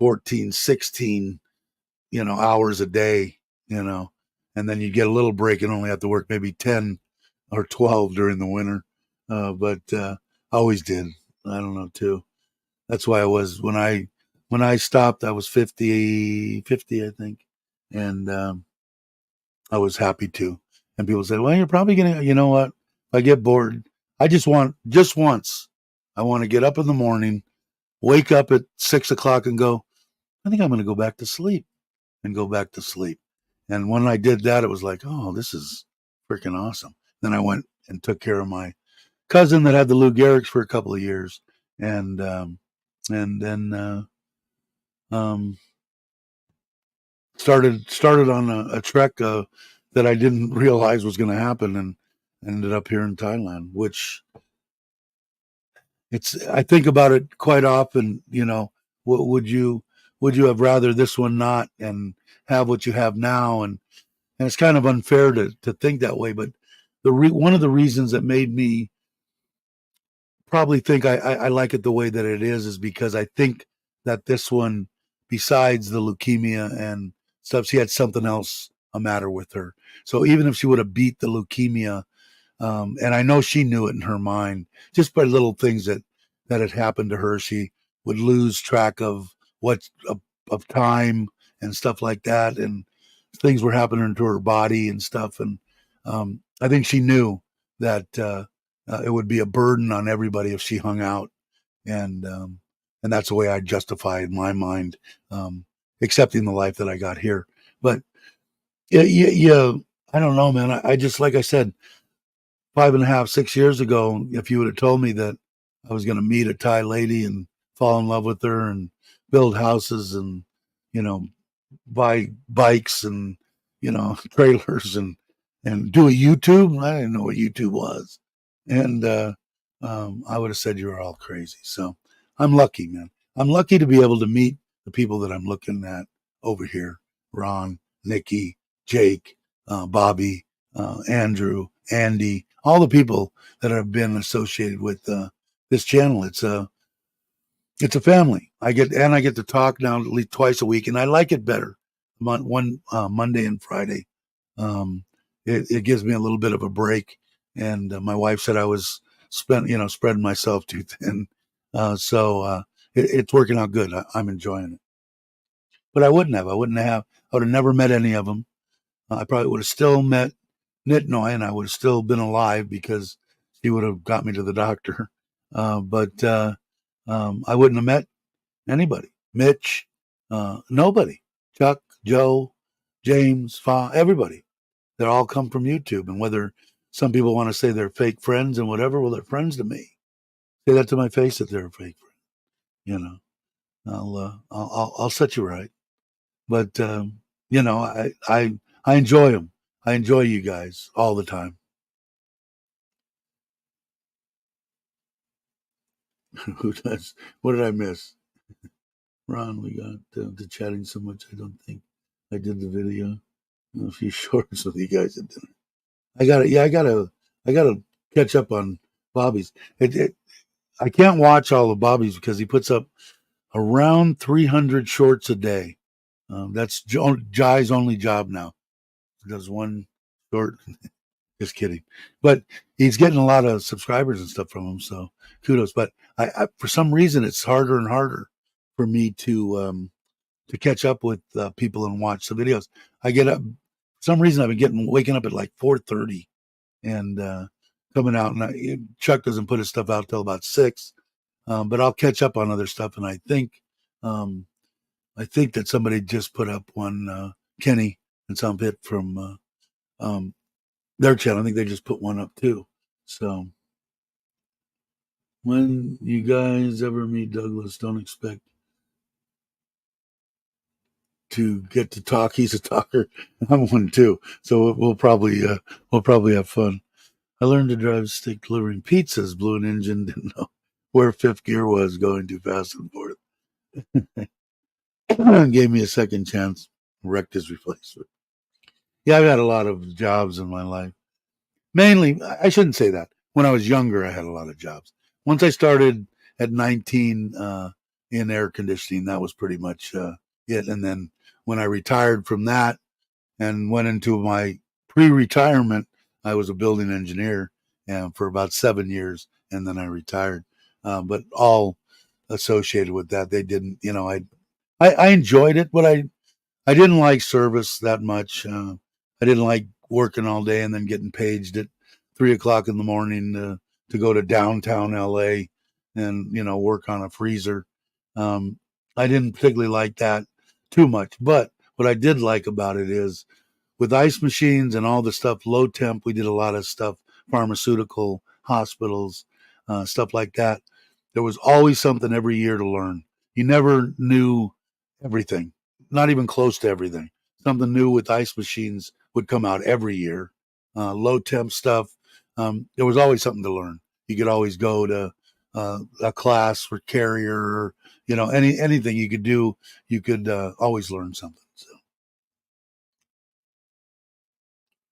14, 16, hours a day, and then you get a little break and only have to work maybe 10 or 12 during the winter. But I always did. I don't know too. That's why I was when I stopped, I was 50, I think, and I was happy to. And people say, "Well, you're probably gonna, you know what? If I get bored, I just once. I want to get up in the morning, wake up at 6 o'clock, and go. I think I'm going to go back to sleep and go back to sleep." And when I did that, it was like, "Oh, this is freaking awesome." Then I went and took care of my cousin that had the Lou Gehrig's for a couple of years, and then um, started on a trek that I didn't realize was going to happen, and ended up here in Thailand. Which I think about it quite often. What would you have rather this one not and have what you have now? And it's kind of unfair to think that way, but one of the reasons that made me probably think I like it the way that it is because I think that this one, besides the leukemia and stuff, she had something else a matter with her. So even if she would have beat the leukemia, and I know she knew it in her mind, just by little things that had happened to her, she would lose track of of time and stuff like that, and things were happening to her body and stuff. And I think she knew that it would be a burden on everybody if she hung out, and that's the way I justify in my mind accepting the life that I got here. But yeah, I don't know, man. I just like I said, 5.5, 6 years ago, if you would have told me that I was going to meet a Thai lady and fall in love with her and build houses and you know buy bikes and trailers and do a YouTube. I didn't know what YouTube was, and I would have said you were all crazy. So I'm lucky, man. I'm lucky to be able to meet the people that I'm looking at over here: Ron, Nikki, Jake, Bobby, Andrew, Andy, all the people that have been associated with this channel. It's a family. I get to talk now at least twice a week, and I like it better. One Monday and Friday. It gives me a little bit of a break. And my wife said I was spreading myself too thin. So it's working out good. I'm enjoying it. But I wouldn't have. I would have never met any of them. I probably would have still met Nitnoy, and I would have still been alive because she would have got me to the doctor. But I wouldn't have met anybody. Mitch, nobody. Chuck, Joe, James, Fa, everybody. They all come from YouTube. And whether some people want to say they're fake friends and whatever, well, they're friends to me. Say that to my face that they're a fake friend. You know, I'll set you right. But I enjoy them. I enjoy you guys all the time. Who does? What did I miss? Ron, we got to chatting so much. I don't think I did the video. A few shorts with you guys at dinner. I gotta catch up on Bobby's. I can't watch all of Bobby's because he puts up around 300 shorts a day. That's Jai's only job now. He does one short. Just kidding, but he's getting a lot of subscribers and stuff from him. So kudos. But for some reason, it's harder and harder for me to catch up with people and watch the videos. I get up. For some reason, I've been waking up at like 4:30, and coming out, and Chuck doesn't put his stuff out till about 6. But I'll catch up on other stuff, and um, I think that somebody just put up one, Kenny and Tom Pitt from their channel. I think they just put one up too. So when you guys ever meet Douglas, don't expect to get to talk. He's a talker. I'm one too. So we'll probably have fun. I learned to drive stick delivering pizzas. Blew an engine. Didn't know where fifth gear was. Going too fast and forth. Gave me a second chance. Wrecked his replacement. Yeah, I've had a lot of jobs in my life. Mainly, I shouldn't say that. When I was younger, I had a lot of jobs. Once I started at 19 in air conditioning, that was pretty much it. And then when I retired from that and went into my pre-retirement, I was a building engineer for about 7 years, and then I retired. But all associated with that, they didn't. I enjoyed it, but I didn't like service that much. I didn't like working all day and then getting paged at 3 o'clock in the morning to go to downtown LA and work on a freezer. I didn't particularly like that too much. But what I did like about it is with ice machines and all the stuff, low temp, we did a lot of stuff, pharmaceutical, hospitals, stuff like that. There was always something every year to learn. You never knew everything, not even close to everything. Something new with ice machines would come out every year. Low temp stuff. There was always something to learn. You could always go to a class for carrier, or anything you could do. You could always learn something. So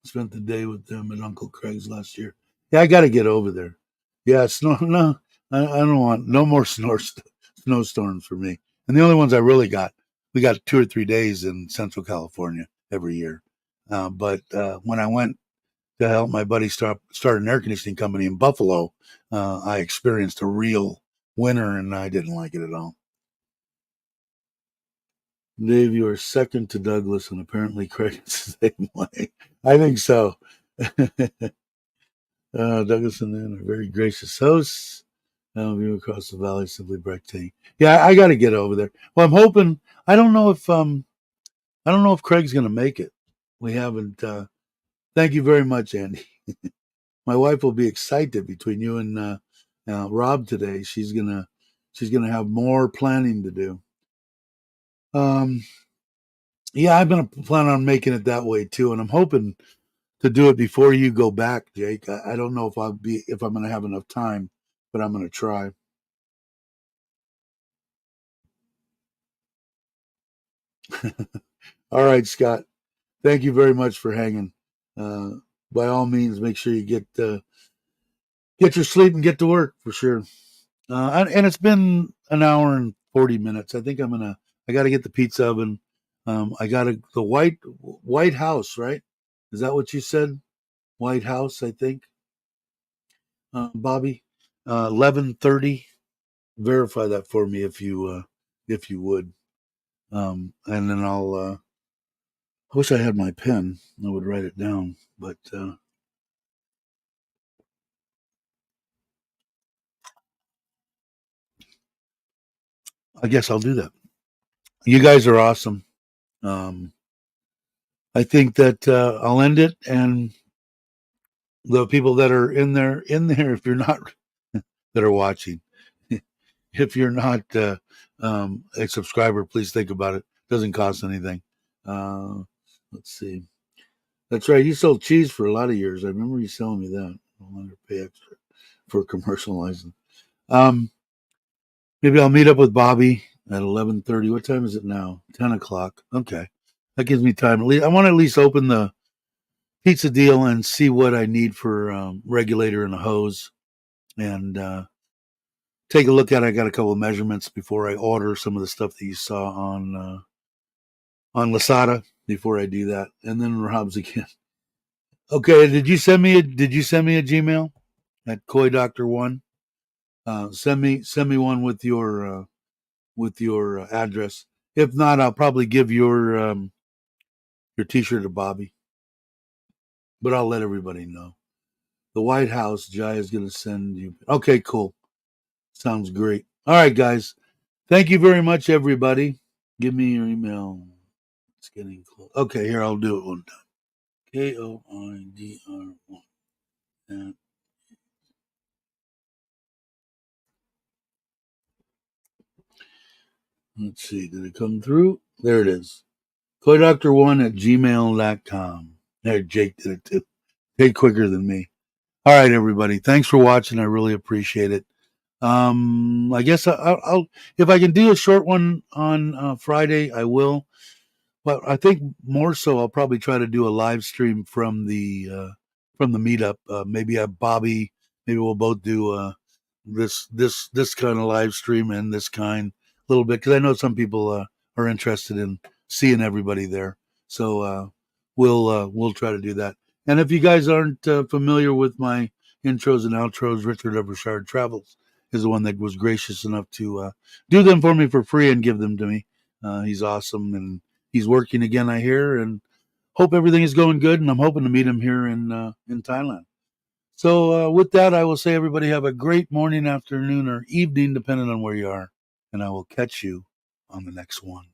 spent the day with them at Uncle Craig's last year. Yeah, I got to get over there. Yeah, no, I don't want no more snowstorms for me. And the only ones I really got, we got 2 or 3 days in Central California every year. But when I went to help my buddy start an air conditioning company in Buffalo, I experienced a real winter, and I didn't like it at all. Dave, you are second to Douglas, and apparently Craig is the same way. I think so. Douglas and Ann are very gracious hosts. View across the valley simply breathtaking. Yeah, I got to get over there. Well, I'm hoping. I don't know if Craig's going to make it. We haven't. Thank you very much, Andy. My wife will be excited between you and Rob today. She's gonna have more planning to do. Um, yeah, I've been planning on making it that way too, and I'm hoping to do it before you go back, Jake. I don't know if I'm going to have enough time, but I'm going to try. All right, Scott. Thank you very much for hanging. Uh, by all means, make sure you get your sleep and get to work for sure. And it's been an hour and 40 minutes. I think I got to get the pizza oven. I got the White House, right? Is that what you said? White House, I think. Bobby, 11:30. Verify that for me if you would. And then I wish I had my pen. I would write it down, but I guess I'll do that. You guys are awesome. Um, I think that I'll end it, and the people that are in there, if you're not that are watching, if you're not a subscriber, please think about it. Doesn't cost anything. Uh, let's see. That's right. You sold cheese for a lot of years. I remember you selling me that. No longer pay extra for commercializing. Um, Maybe I'll meet up with Bobby at 11:30. What time is it now? 10 o'clock. Okay, that gives me time. At least I want to at least open the pizza deal and see what I need for regulator and a hose, and take a look at it. I got a couple of measurements before I order some of the stuff that you saw on Lasada before I do that, and then Rob's again. Okay, did you send me a Gmail at Koi Doctor One? Send me one with your address. If not, I'll probably give your T-shirt to Bobby, but I'll let everybody know. the White House. Jai is going to send you. Okay, cool. Sounds great. All right, guys. Thank you very much, everybody. Give me your email. It's getting close. Okay, here, I'll do it one time. KOIDR1. Let's see. Did it come through? There it is. KoiDoctor1@gmail.com. There, Jake did it too. Way quicker than me. All right, everybody. Thanks for watching. I really appreciate it. I guess I'll if I can do a short one on Friday, I will. But I think more so, I'll probably try to do a live stream from the meetup. Maybe have Bobby. Maybe we'll both do this kind of live stream and this kind a little bit because I know some people are interested in seeing everybody there. So we'll try to do that. And if you guys aren't familiar with my intros and outros, Richard Evershard Travels is the one that was gracious enough to do them for me for free and give them to me. He's awesome, and he's working again, I hear, and hope everything is going good. And I'm hoping to meet him here in Thailand. So with that, I will say, everybody have a great morning, afternoon, or evening, depending on where you are. And I will catch you on the next one.